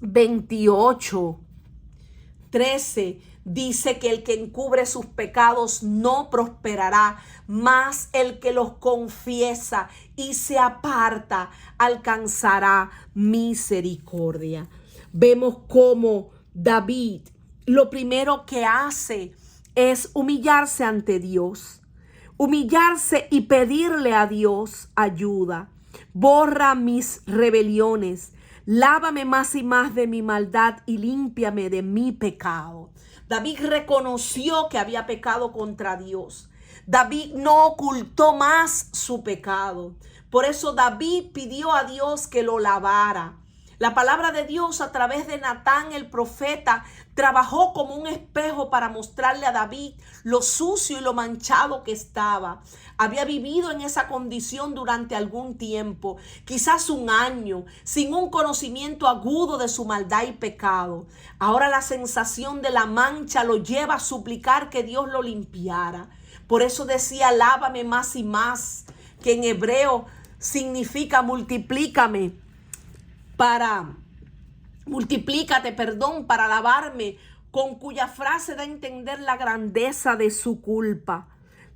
28:13 dice que el que encubre sus pecados no prosperará, mas el que los confiesa y se aparta alcanzará misericordia. Vemos cómo David lo primero que hace es humillarse ante Dios, humillarse y pedirle a Dios ayuda. Borra mis rebeliones, lávame más y más de mi maldad y límpiame de mi pecado. David reconoció que había pecado contra Dios. David no ocultó más su pecado. Por eso David pidió a Dios que lo lavara. La palabra de Dios a través de Natán el profeta trabajó como un espejo para mostrarle a David lo sucio y lo manchado que estaba. Había vivido en esa condición durante algún tiempo, quizás un año, sin un conocimiento agudo de su maldad y pecado. Ahora la sensación de la mancha lo lleva a suplicar que Dios lo limpiara. Por eso decía: lávame más y más, que en hebreo significa multiplícate, para lavarme, con cuya frase da a entender la grandeza de su culpa.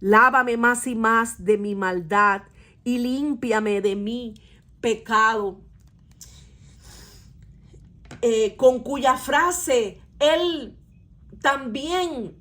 Lávame más y más de mi maldad y límpiame de mi pecado. Con cuya frase él también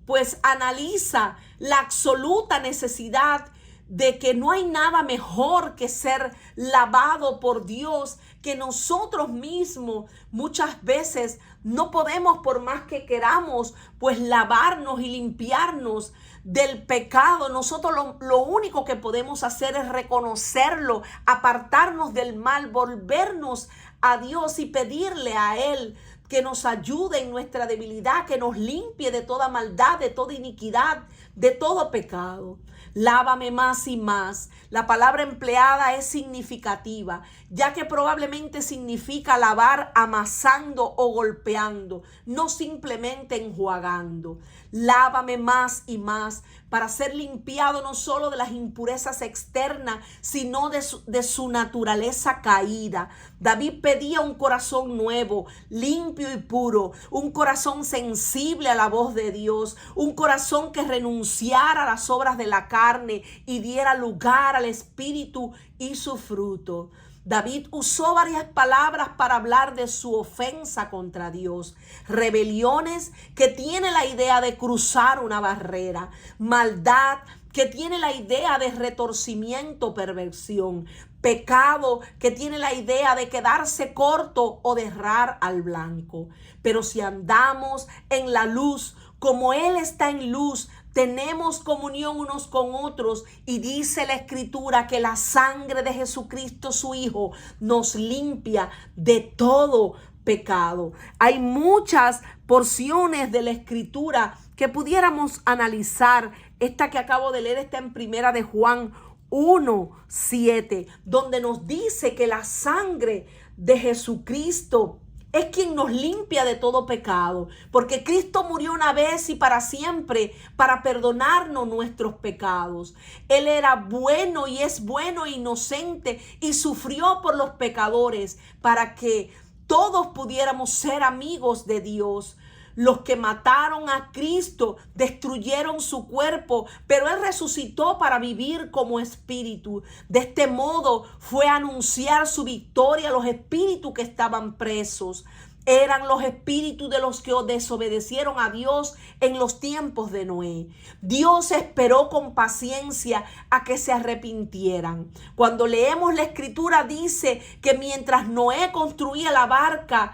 pues analiza la absoluta necesidad de que no hay nada mejor que ser lavado por Dios, que nosotros mismos muchas veces no podemos, por más que queramos, pues lavarnos y limpiarnos del pecado. Nosotros lo único que podemos hacer es reconocerlo, apartarnos del mal, volvernos a Dios y pedirle a Él que nos ayude en nuestra debilidad, que nos limpie de toda maldad, de toda iniquidad, de todo pecado. lávame más y más. La palabra empleada es significativa, ya que probablemente significa lavar amasando o golpeando, no simplemente enjuagando. Lávame más y más para ser limpiado no solo de las impurezas externas, sino de su naturaleza caída. David pedía un corazón nuevo, limpio y puro, un corazón sensible a la voz de Dios, un corazón que renunciara a las obras de la carne y diera lugar al Espíritu y su fruto. David usó varias palabras para hablar de su ofensa contra Dios. Rebeliones, que tiene la idea de cruzar una barrera. Maldad, que tiene la idea de retorcimiento, perversión. Pecado, que tiene la idea de quedarse corto o de errar al blanco. Pero si andamos en la luz, como Él está en luz, tenemos comunión unos con otros, y dice la Escritura que la sangre de Jesucristo, su Hijo, nos limpia de todo pecado. Hay muchas porciones de la Escritura que pudiéramos analizar. Esta que acabo de leer está en Primera de Juan 1:7, donde nos dice que la sangre de Jesucristo es quien nos limpia de todo pecado, porque Cristo murió una vez y para siempre para perdonarnos nuestros pecados. Él era bueno y es bueno e inocente y sufrió por los pecadores para que todos pudiéramos ser amigos de Dios. Los que mataron a Cristo destruyeron su cuerpo, pero Él resucitó para vivir como espíritu. De este modo fue a anunciar su victoria a los espíritus que estaban presos. Eran los espíritus de los que desobedecieron a Dios en los tiempos de Noé. Dios esperó con paciencia a que se arrepintieran. Cuando leemos la Escritura dice que mientras Noé construía la barca,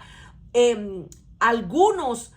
algunos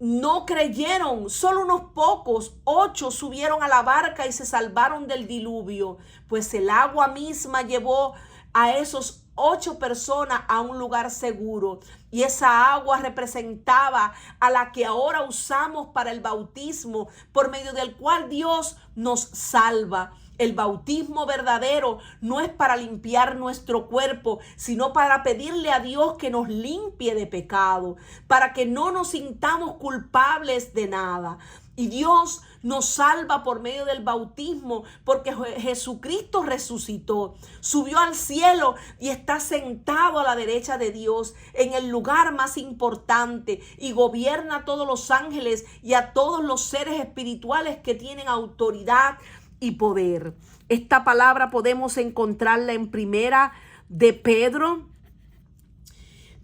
no creyeron, solo unos pocos, 8 subieron a la barca y se salvaron del diluvio, pues el agua misma llevó a esos 8 personas a un lugar seguro, y esa agua representaba a la que ahora usamos para el bautismo, por medio del cual Dios nos salva. El bautismo verdadero no es para limpiar nuestro cuerpo, sino para pedirle a Dios que nos limpie de pecado, para que no nos sintamos culpables de nada. Y Dios nos salva por medio del bautismo, porque Jesucristo resucitó, subió al cielo y está sentado a la derecha de Dios en el lugar más importante, y gobierna a todos los ángeles y a todos los seres espirituales que tienen autoridad y poder. Esta palabra podemos encontrarla en Primera de Pedro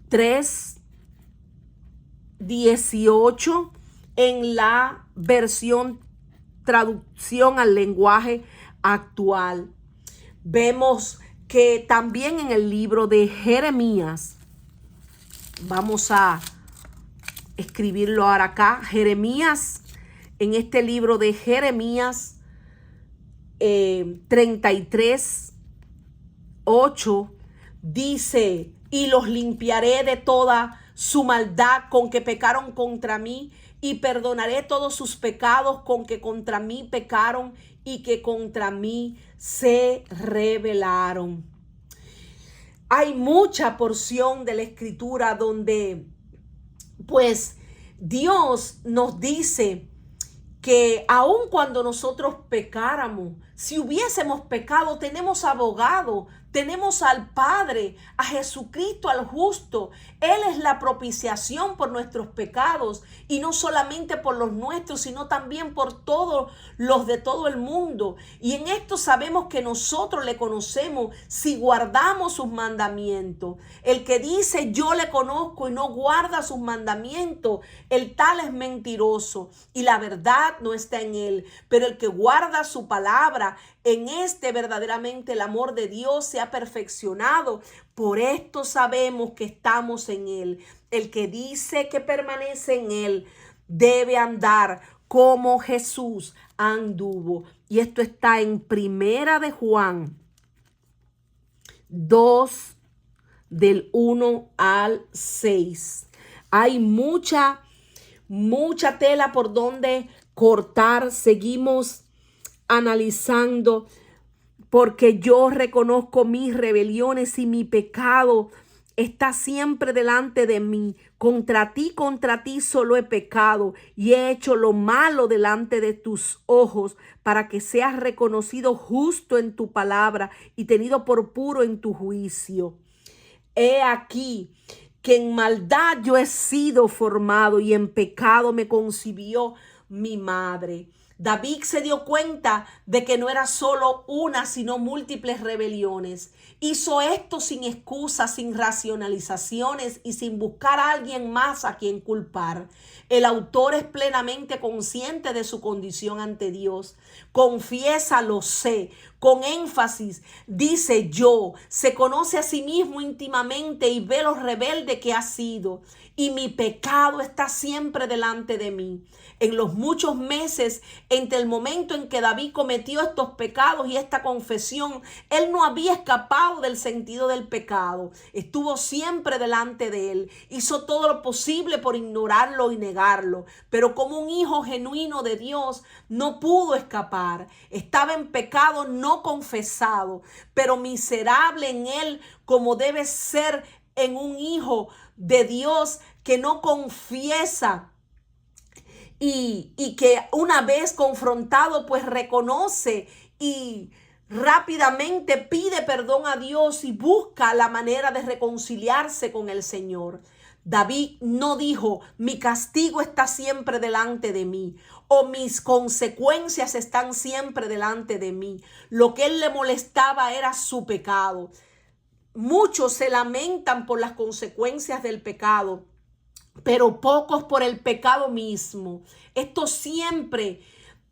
3:18 en la versión traducción al lenguaje actual. Vemos que también en el libro de Jeremías, vamos a escribirlo ahora acá, Jeremías, en este libro de Jeremías 33:8 dice: y los limpiaré de toda su maldad con que pecaron contra mí, y perdonaré todos sus pecados con que contra mí pecaron y que contra mí se rebelaron. Hay mucha porción de la Escritura donde pues Dios nos dice que aun cuando nosotros pecáramos, si hubiésemos pecado, tenemos abogado, tenemos al Padre, a Jesucristo, al justo. Él es la propiciación por nuestros pecados, y no solamente por los nuestros, sino también por todos los de todo el mundo. Y en esto sabemos que nosotros le conocemos si guardamos sus mandamientos. El que dice yo le conozco y no guarda sus mandamientos, el tal es mentiroso y la verdad no está en él. Pero el que guarda su palabra, en este verdaderamente el amor de Dios se ha perfeccionado. Por esto sabemos que estamos en él. El que dice que permanece en él debe andar como Jesús anduvo. Y esto está en Primera de Juan 2, del 1 al 6. Hay mucha tela por donde cortar. Seguimos analizando, porque yo reconozco mis rebeliones y mi pecado está siempre delante de mí. Contra ti solo he pecado y he hecho lo malo delante de tus ojos, para que seas reconocido justo en tu palabra y tenido por puro en tu juicio. He aquí que en maldad yo he sido formado y en pecado me concibió mi madre. David se dio cuenta de que no era solo una, sino múltiples rebeliones. Hizo esto sin excusas, sin racionalizaciones y sin buscar a alguien más a quien culpar. El autor es plenamente consciente de su condición ante Dios. Confiesa, lo sé, con énfasis, dice yo. Se conoce a sí mismo íntimamente y ve lo rebelde que ha sido. Y mi pecado está siempre delante de mí. En los muchos meses entre el momento en que David cometió estos pecados y esta confesión, él no había escapado del sentido del pecado. Estuvo siempre delante de él. Hizo todo lo posible por ignorarlo y negarlo. Pero como un hijo genuino de Dios, no pudo escapar. Estaba en pecado no confesado, pero miserable en él, como debe ser en un hijo de Dios que no confiesa y que una vez confrontado pues reconoce y rápidamente pide perdón a Dios y busca la manera de reconciliarse con el Señor. David no dijo, mi castigo está siempre delante de mí, o mis consecuencias están siempre delante de mí. Lo que él le molestaba era su pecado. Muchos se lamentan por las consecuencias del pecado, pero pocos por el pecado mismo. Esto siempre,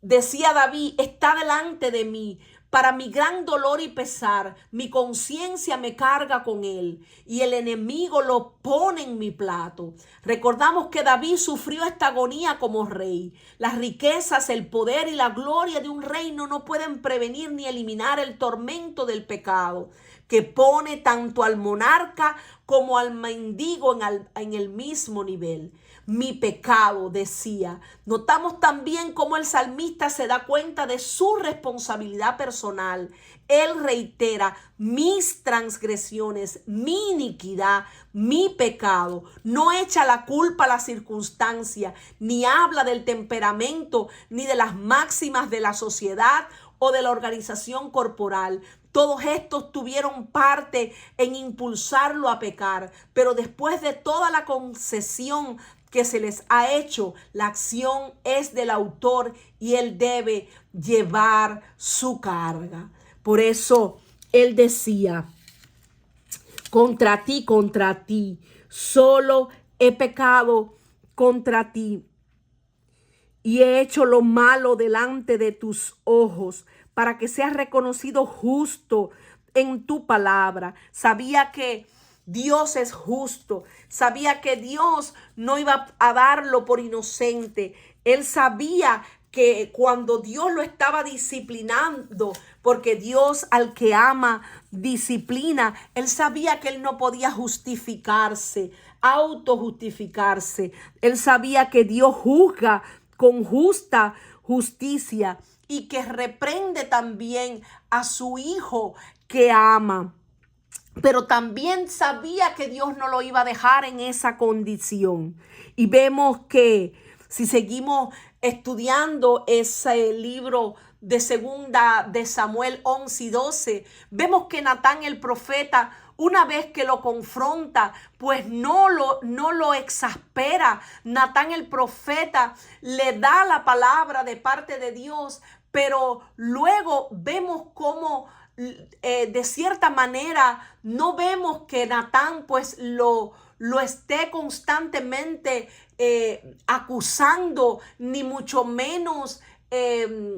decía David, está delante de mí. Para mi gran dolor y pesar, mi conciencia me carga con él y el enemigo lo pone en mi plato. Recordamos que David sufrió esta agonía como rey. Las riquezas, el poder y la gloria de un reino no pueden prevenir ni eliminar el tormento del pecado, que pone tanto al monarca como al mendigo en el mismo nivel. Mi pecado, decía. Notamos también cómo el salmista se da cuenta de su responsabilidad personal. Él reitera, mis transgresiones, mi iniquidad, mi pecado. No echa la culpa a la circunstancia, ni habla del temperamento, ni de las máximas de la sociedad o de la organización corporal. Todos estos tuvieron parte en impulsarlo a pecar, pero después de toda la concesión que se les ha hecho, la acción es del autor y él debe llevar su carga. Por eso él decía, contra ti, solo he pecado contra ti y he hecho lo malo delante de tus ojos, para que seas reconocido justo en tu palabra. Sabía que Dios es justo. Sabía que Dios no iba a darlo por inocente. Él sabía que cuando Dios lo estaba disciplinando, porque Dios al que ama disciplina, él sabía que él no podía justificarse, autojustificarse. Él sabía que Dios juzga con justa justicia y que reprende también a su hijo que ama. Pero también sabía que Dios no lo iba a dejar en esa condición. Y vemos que si seguimos estudiando ese libro de segunda de Samuel 11 y 12, vemos que Natán el profeta, una vez que lo confronta, pues no lo exaspera. Natán el profeta le da la palabra de parte de Dios, pero luego vemos cómo de cierta manera no vemos que Natán pues lo esté constantemente acusando, ni mucho menos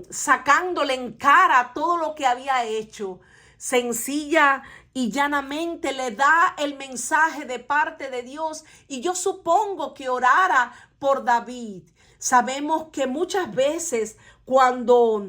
sacándole en cara todo lo que había hecho. Sencilla y llanamente le da el mensaje de parte de Dios, y yo supongo que orara por David. Sabemos que muchas veces cuando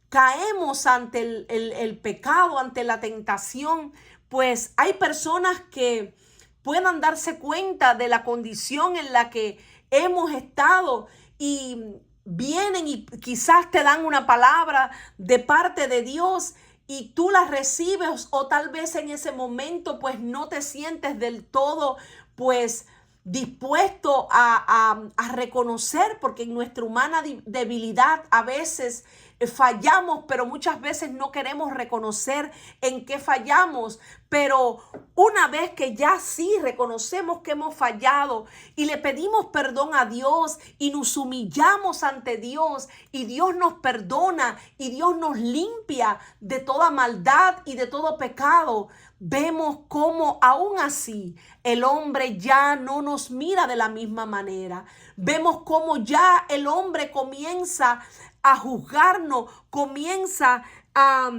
caemos ante el pecado, ante la tentación, pues hay personas que puedan darse cuenta de la condición en la que hemos estado y vienen y quizás te dan una palabra de parte de Dios y tú la recibes, o tal vez en ese momento pues no te sientes del todo pues dispuesto a reconocer, porque en nuestra humana debilidad a veces fallamos, pero muchas veces no queremos reconocer en qué fallamos. Pero una vez que ya sí reconocemos que hemos fallado y le pedimos perdón a Dios y nos humillamos ante Dios y Dios nos perdona y Dios nos limpia de toda maldad y de todo pecado, vemos cómo aún así el hombre ya no nos mira de la misma manera. Vemos cómo ya el hombre comienza a juzgarnos, comienza a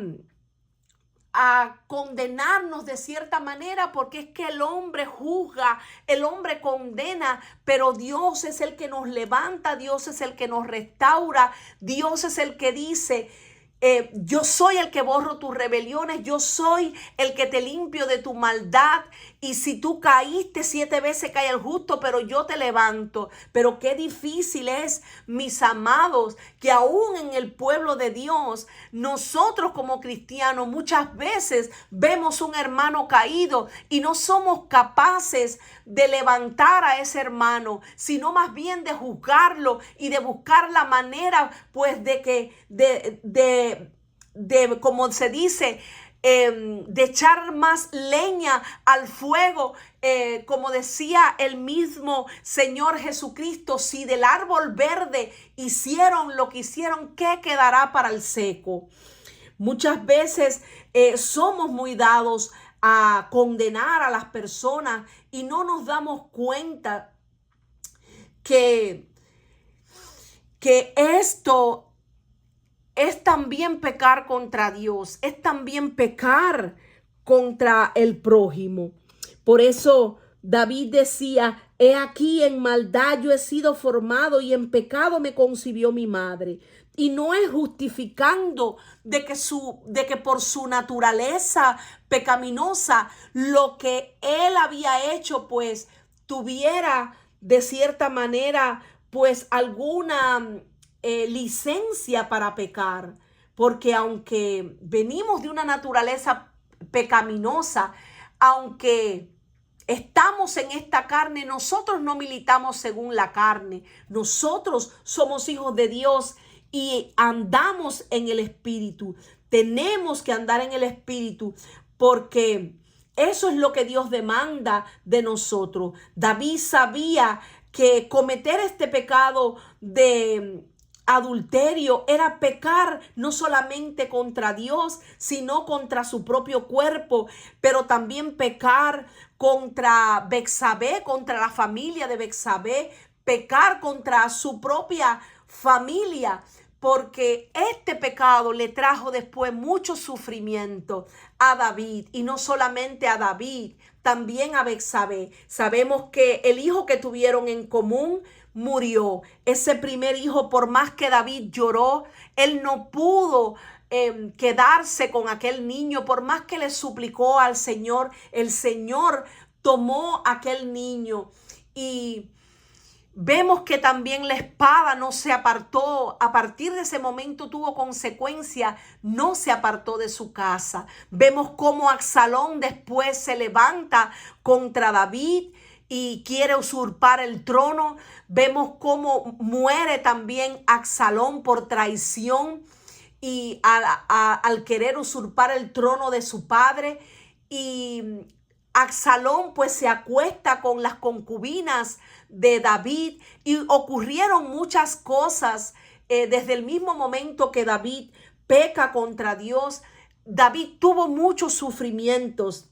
condenarnos de cierta manera, porque es que el hombre juzga, el hombre condena, pero Dios es el que nos levanta, Dios es el que nos restaura, Dios es el que dice: yo soy el que borro tus rebeliones, yo soy el que te limpio de tu maldad, y si tú caíste 7 veces cae el justo, pero yo te levanto. Pero qué difícil es, mis amados, que aún en el pueblo de Dios, nosotros como cristianos muchas veces vemos un hermano caído y no somos capaces de levantar a ese hermano, sino más bien de juzgarlo y de buscar la manera pues de que como se dice, de echar más leña al fuego, como decía el mismo Señor Jesucristo: si del árbol verde hicieron lo que hicieron, ¿qué quedará para el seco? Muchas veces somos muy dados a condenar a las personas y no nos damos cuenta que esto es también pecar contra Dios, es también pecar contra el prójimo. Por eso David decía: he aquí, en maldad yo he sido formado y en pecado me concibió mi madre. Y no es justificando de que por su naturaleza pecaminosa lo que él había hecho pues tuviera de cierta manera pues alguna licencia para pecar, porque aunque venimos de una naturaleza pecaminosa, aunque estamos en esta carne, nosotros no militamos según la carne, nosotros somos hijos de Dios y andamos en el Espíritu. Tenemos que andar en el Espíritu porque eso es lo que Dios demanda de nosotros. David sabía que cometer este pecado de adulterio era pecar no solamente contra Dios, sino contra su propio cuerpo, pero también pecar contra Betsabé, contra la familia de Betsabé, pecar contra su propia familia, porque este pecado le trajo después mucho sufrimiento a David, y no solamente a David, también a Betsabé. Sabemos que el hijo que tuvieron en común murió. Ese primer hijo, por más que David lloró, él no pudo quedarse con aquel niño. Por más que le suplicó al Señor, el Señor tomó aquel niño. Y vemos que también la espada no se apartó. A partir de ese momento tuvo consecuencia, no se apartó de su casa. Vemos cómo Absalón después se levanta contra David y quiere usurpar el trono. Vemos cómo muere también Absalón por traición y al querer usurpar el trono de su padre. Y Absalón pues se acuesta con las concubinas de David, y ocurrieron muchas cosas desde el mismo momento que David peca contra Dios. David tuvo muchos sufrimientos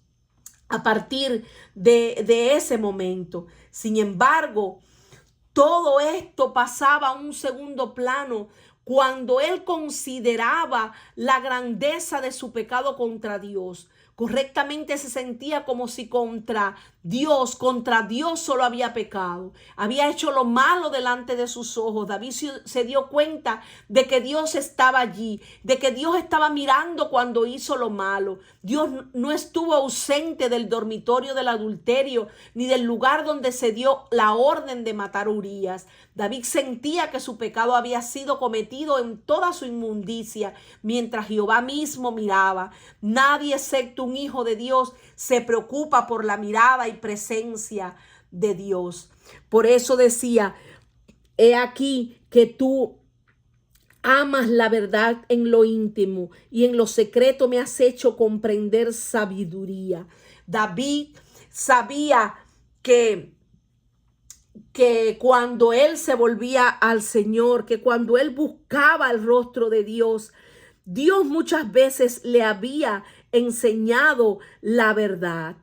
a partir de ese momento. Sin embargo, todo esto pasaba a un segundo plano cuando él consideraba la grandeza de su pecado contra Dios. Correctamente se sentía como si contra contra Dios solo había pecado. Había hecho lo malo delante de sus ojos. David se dio cuenta de que Dios estaba allí, de que Dios estaba mirando cuando hizo lo malo. Dios no estuvo ausente del dormitorio del adulterio, ni del lugar donde se dio la orden de matar a Urías. David sentía que su pecado había sido cometido en toda su inmundicia, mientras Jehová mismo miraba. Nadie excepto un hijo de Dios se preocupa por la mirada y presencia de Dios. Por eso decía, he aquí que tú amas la verdad en lo íntimo y en lo secreto me has hecho comprender sabiduría. David sabía que cuando él se volvía al Señor, que cuando él buscaba el rostro de Dios, Dios muchas veces le había enseñado la verdad.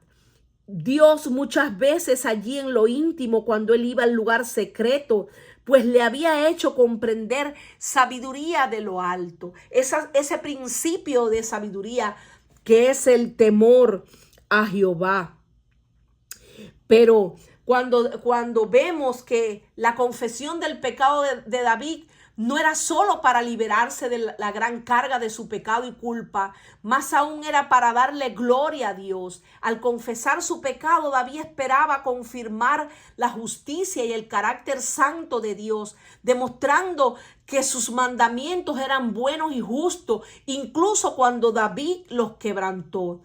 Dios muchas veces allí en lo íntimo, cuando él iba al lugar secreto, pues le había hecho comprender sabiduría de lo alto. Ese principio de sabiduría que es el temor a Jehová. Pero cuando vemos que la confesión del pecado de David no era solo para liberarse de la gran carga de su pecado y culpa, más aún era para darle gloria a Dios. Al confesar su pecado, David esperaba confirmar la justicia y el carácter santo de Dios, demostrando que sus mandamientos eran buenos y justos, incluso cuando David los quebrantó.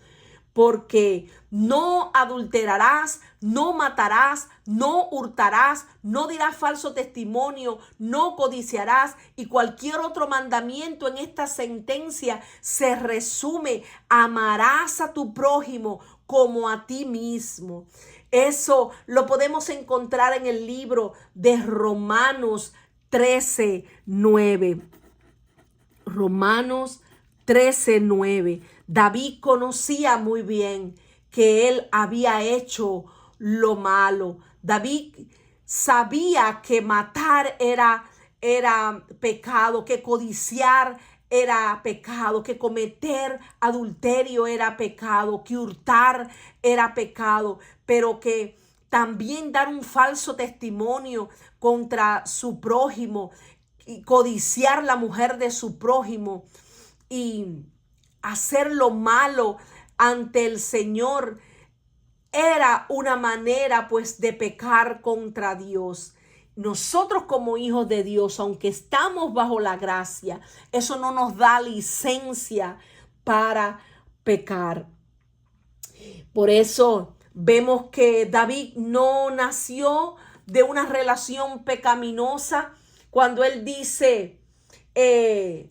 Porque no adulterarás, no matarás, no hurtarás, no dirás falso testimonio, no codiciarás, y cualquier otro mandamiento en esta sentencia se resume: amarás a tu prójimo como a ti mismo. Eso lo podemos encontrar en el libro de Romanos 13:9. Romanos 13:9. David conocía muy bien que él había hecho lo malo. David sabía que matar era pecado, que codiciar era pecado, que cometer adulterio era pecado, que hurtar era pecado, pero que también dar un falso testimonio contra su prójimo y codiciar la mujer de su prójimo y hacer lo malo ante el Señor era una manera pues de pecar contra Dios. Nosotros como hijos de Dios, aunque estamos bajo la gracia, eso no nos da licencia para pecar. Por eso vemos que David no nació de una relación pecaminosa cuando él dice, he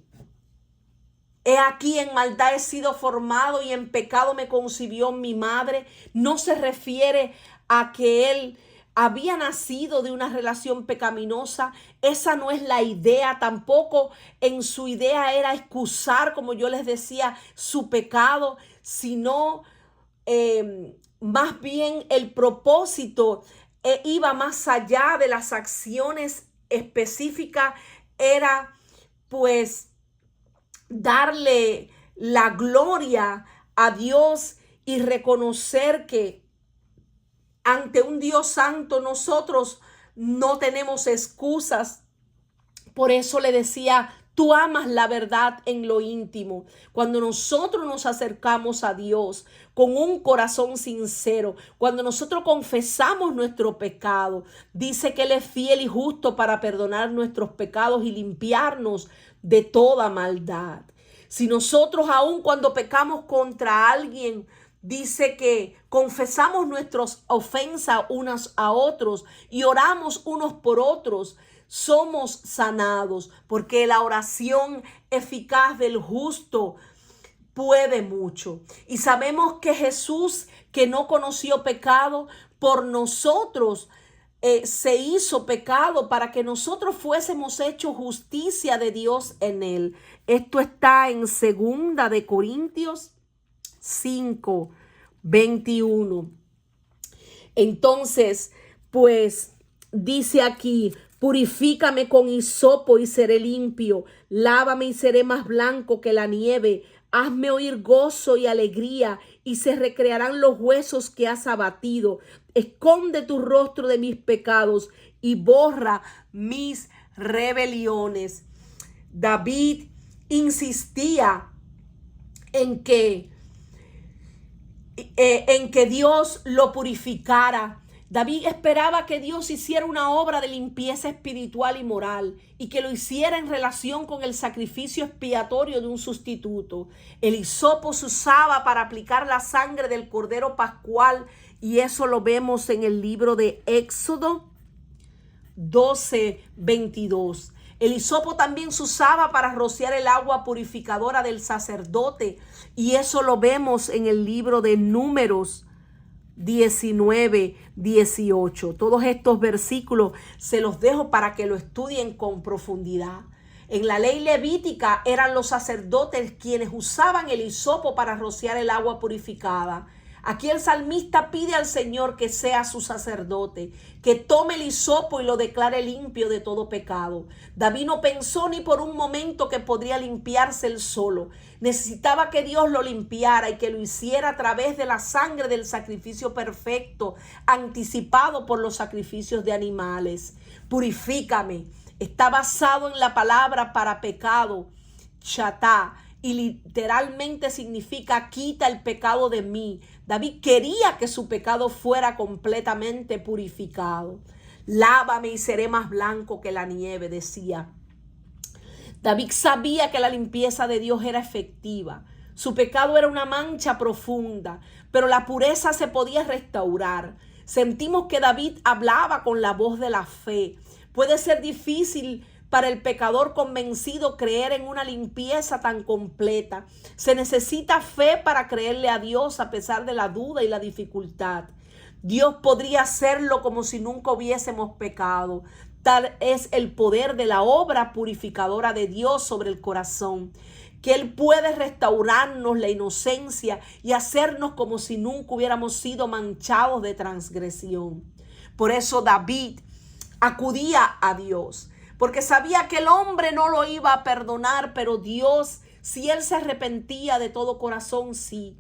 aquí en maldad he sido formado y en pecado me concibió mi madre. No se refiere a que él había nacido de una relación pecaminosa. Esa no es la idea. Tampoco en su idea era excusar, como yo les decía, su pecado, sino más bien el propósito iba más allá de las acciones específicas. Era pues darle la gloria a Dios y reconocer que ante un Dios santo nosotros no tenemos excusas. Por eso le decía, tú amas la verdad en lo íntimo. Cuando nosotros nos acercamos a Dios con un corazón sincero, cuando nosotros confesamos nuestro pecado, dice que Él es fiel y justo para perdonar nuestros pecados y limpiarnos de toda maldad. Si nosotros aun cuando pecamos contra alguien, dice que confesamos nuestras ofensas unos a otros y oramos unos por otros, somos sanados, porque la oración eficaz del justo puede mucho. Y sabemos que Jesús, que no conoció pecado, por nosotros se hizo pecado para que nosotros fuésemos hechos justicia de Dios en él. Esto está en 2 de Corintios 5:21. Entonces, pues dice aquí, purifícame con hisopo y seré limpio, lávame y seré más blanco que la nieve, Hazme oír gozo y alegría, y se recrearán los huesos que has abatido. Esconde tu rostro de mis pecados y borra mis rebeliones. David insistía en que Dios lo purificara. David esperaba que Dios hiciera una obra de limpieza espiritual y moral y que lo hiciera en relación con el sacrificio expiatorio de un sustituto. El hisopo se usaba para aplicar la sangre del cordero pascual y eso lo vemos en el libro de Éxodo 12:22. El hisopo también se usaba para rociar el agua purificadora del sacerdote y eso lo vemos en el libro de Números 19:18. Todos estos versículos se los dejo para que lo estudien con profundidad. En la ley levítica eran los sacerdotes quienes usaban el hisopo para rociar el agua purificada. Aquí el salmista pide al Señor que sea su sacerdote, que tome el hisopo y lo declare limpio de todo pecado. David no pensó ni por un momento que podría limpiarse él solo. Necesitaba que Dios lo limpiara y que lo hiciera a través de la sangre del sacrificio perfecto, anticipado por los sacrificios de animales. Purifícame. Está basado en la palabra para pecado, chatá, y literalmente significa quita el pecado de mí. David quería que su pecado fuera completamente purificado. Lávame y seré más blanco que la nieve, decía. David sabía que la limpieza de Dios era efectiva. Su pecado era una mancha profunda, pero la pureza se podía restaurar. Sentimos que David hablaba con la voz de la fe. Puede ser difícil para el pecador convencido creer en una limpieza tan completa. Se necesita fe para creerle a Dios a pesar de la duda y la dificultad. Dios podría hacerlo como si nunca hubiésemos pecado. Tal es el poder de la obra purificadora de Dios sobre el corazón, que Él puede restaurarnos la inocencia y hacernos como si nunca hubiéramos sido manchados de transgresión. Por eso David acudía a Dios, porque sabía que el hombre no lo iba a perdonar, pero Dios, si él se arrepentía de todo corazón, sí.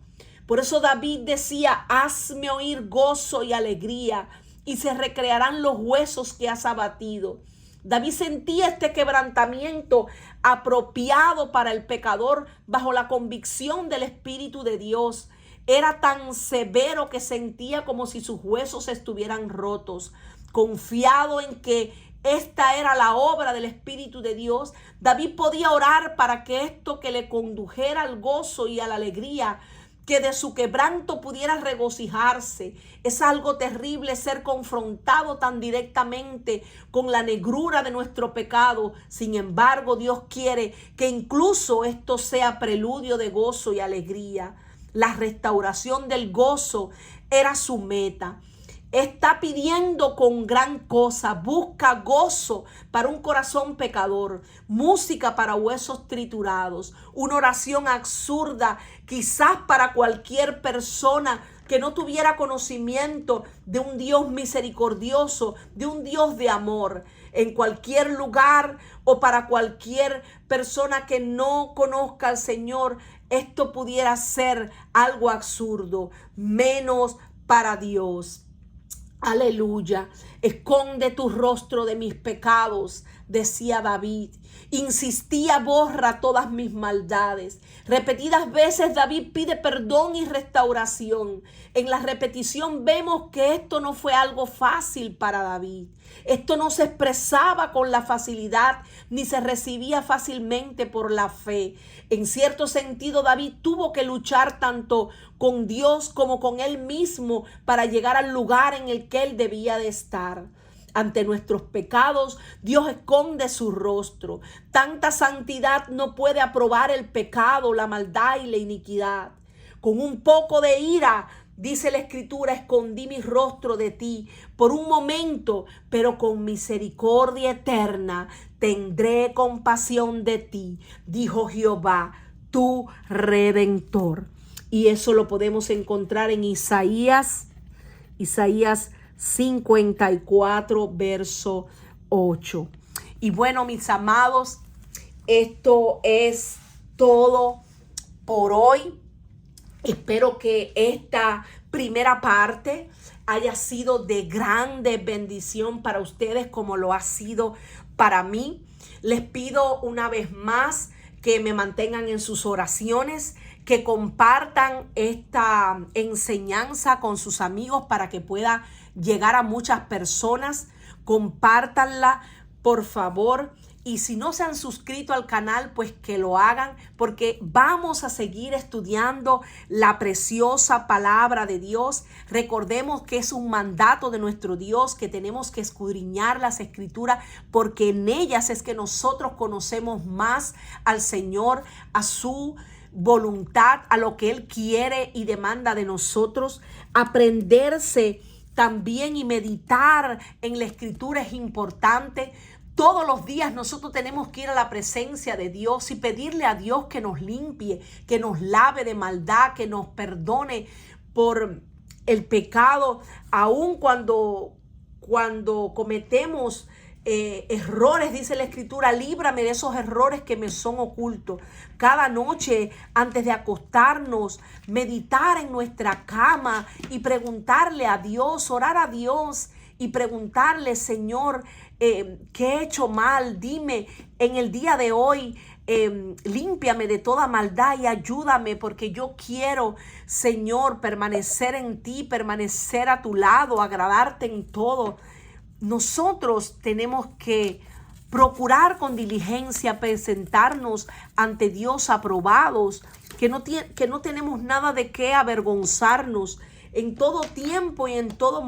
Por eso David decía, hazme oír gozo y alegría, y se recrearán los huesos que has abatido. David sentía este quebrantamiento apropiado para el pecador bajo la convicción del Espíritu de Dios. Era tan severo que sentía como si sus huesos estuvieran rotos. Confiado en que esta era la obra del Espíritu de Dios, David podía orar para que esto que le condujera al gozo y a la alegría, que de su quebranto pudiera regocijarse. Es algo terrible ser confrontado tan directamente con la negrura de nuestro pecado. Sin embargo, Dios quiere que incluso esto sea preludio de gozo y alegría. La restauración del gozo era su meta. Está pidiendo con gran cosa, busca gozo para un corazón pecador, música para huesos triturados, una oración absurda quizás para cualquier persona que no tuviera conocimiento de un Dios misericordioso, de un Dios de amor, en cualquier lugar o para cualquier persona que no conozca al Señor. Esto pudiera ser algo absurdo, menos para Dios. Aleluya. Esconde tu rostro de mis pecados, decía David. Insistía, borra todas mis maldades. Repetidas veces David pide perdón y restauración. En la repetición vemos que esto no fue algo fácil para David. Esto no se expresaba con la facilidad ni se recibía fácilmente por la fe. En cierto sentido, David tuvo que luchar tanto con Dios como con él mismo para llegar al lugar en el que él debía de estar. Ante nuestros pecados, Dios esconde su rostro. Tanta santidad no puede aprobar el pecado, la maldad y la iniquidad. Con un poco de ira, dice la Escritura, escondí mi rostro de ti por un momento, pero con misericordia eterna tendré compasión de ti, dijo Jehová, tu Redentor. Y eso lo podemos encontrar en Isaías 54, verso 8. Y bueno, mis amados, esto es todo por hoy. Espero que esta primera parte haya sido de grande bendición para ustedes como lo ha sido para mí. Les pido una vez más que me mantengan en sus oraciones, que compartan esta enseñanza con sus amigos para que pueda llegar a muchas personas. Compártanla, por favor. Y si no se han suscrito al canal, pues que lo hagan, porque vamos a seguir estudiando la preciosa palabra de Dios. Recordemos que es un mandato de nuestro Dios, que tenemos que escudriñar las Escrituras, porque en ellas es que nosotros conocemos más al Señor, a su voluntad, a lo que Él quiere y demanda de nosotros. Aprenderse también y meditar en la Escritura es importante. Todos los días nosotros tenemos que ir a la presencia de Dios y pedirle a Dios que nos limpie, que nos lave de maldad, que nos perdone por el pecado, aun cuando cometemos errores, dice la Escritura, líbrame de esos errores que me son ocultos. Cada noche, antes de acostarnos, meditar en nuestra cama y preguntarle a Dios, orar a Dios y preguntarle, Señor, ¿qué he hecho mal? Dime en el día de hoy, límpiame de toda maldad y ayúdame, porque yo quiero, Señor, permanecer en ti, permanecer a tu lado, agradarte en todo. Nosotros tenemos que procurar con diligencia presentarnos ante Dios aprobados, que no tenemos nada de qué avergonzarnos en todo tiempo y en todo momento.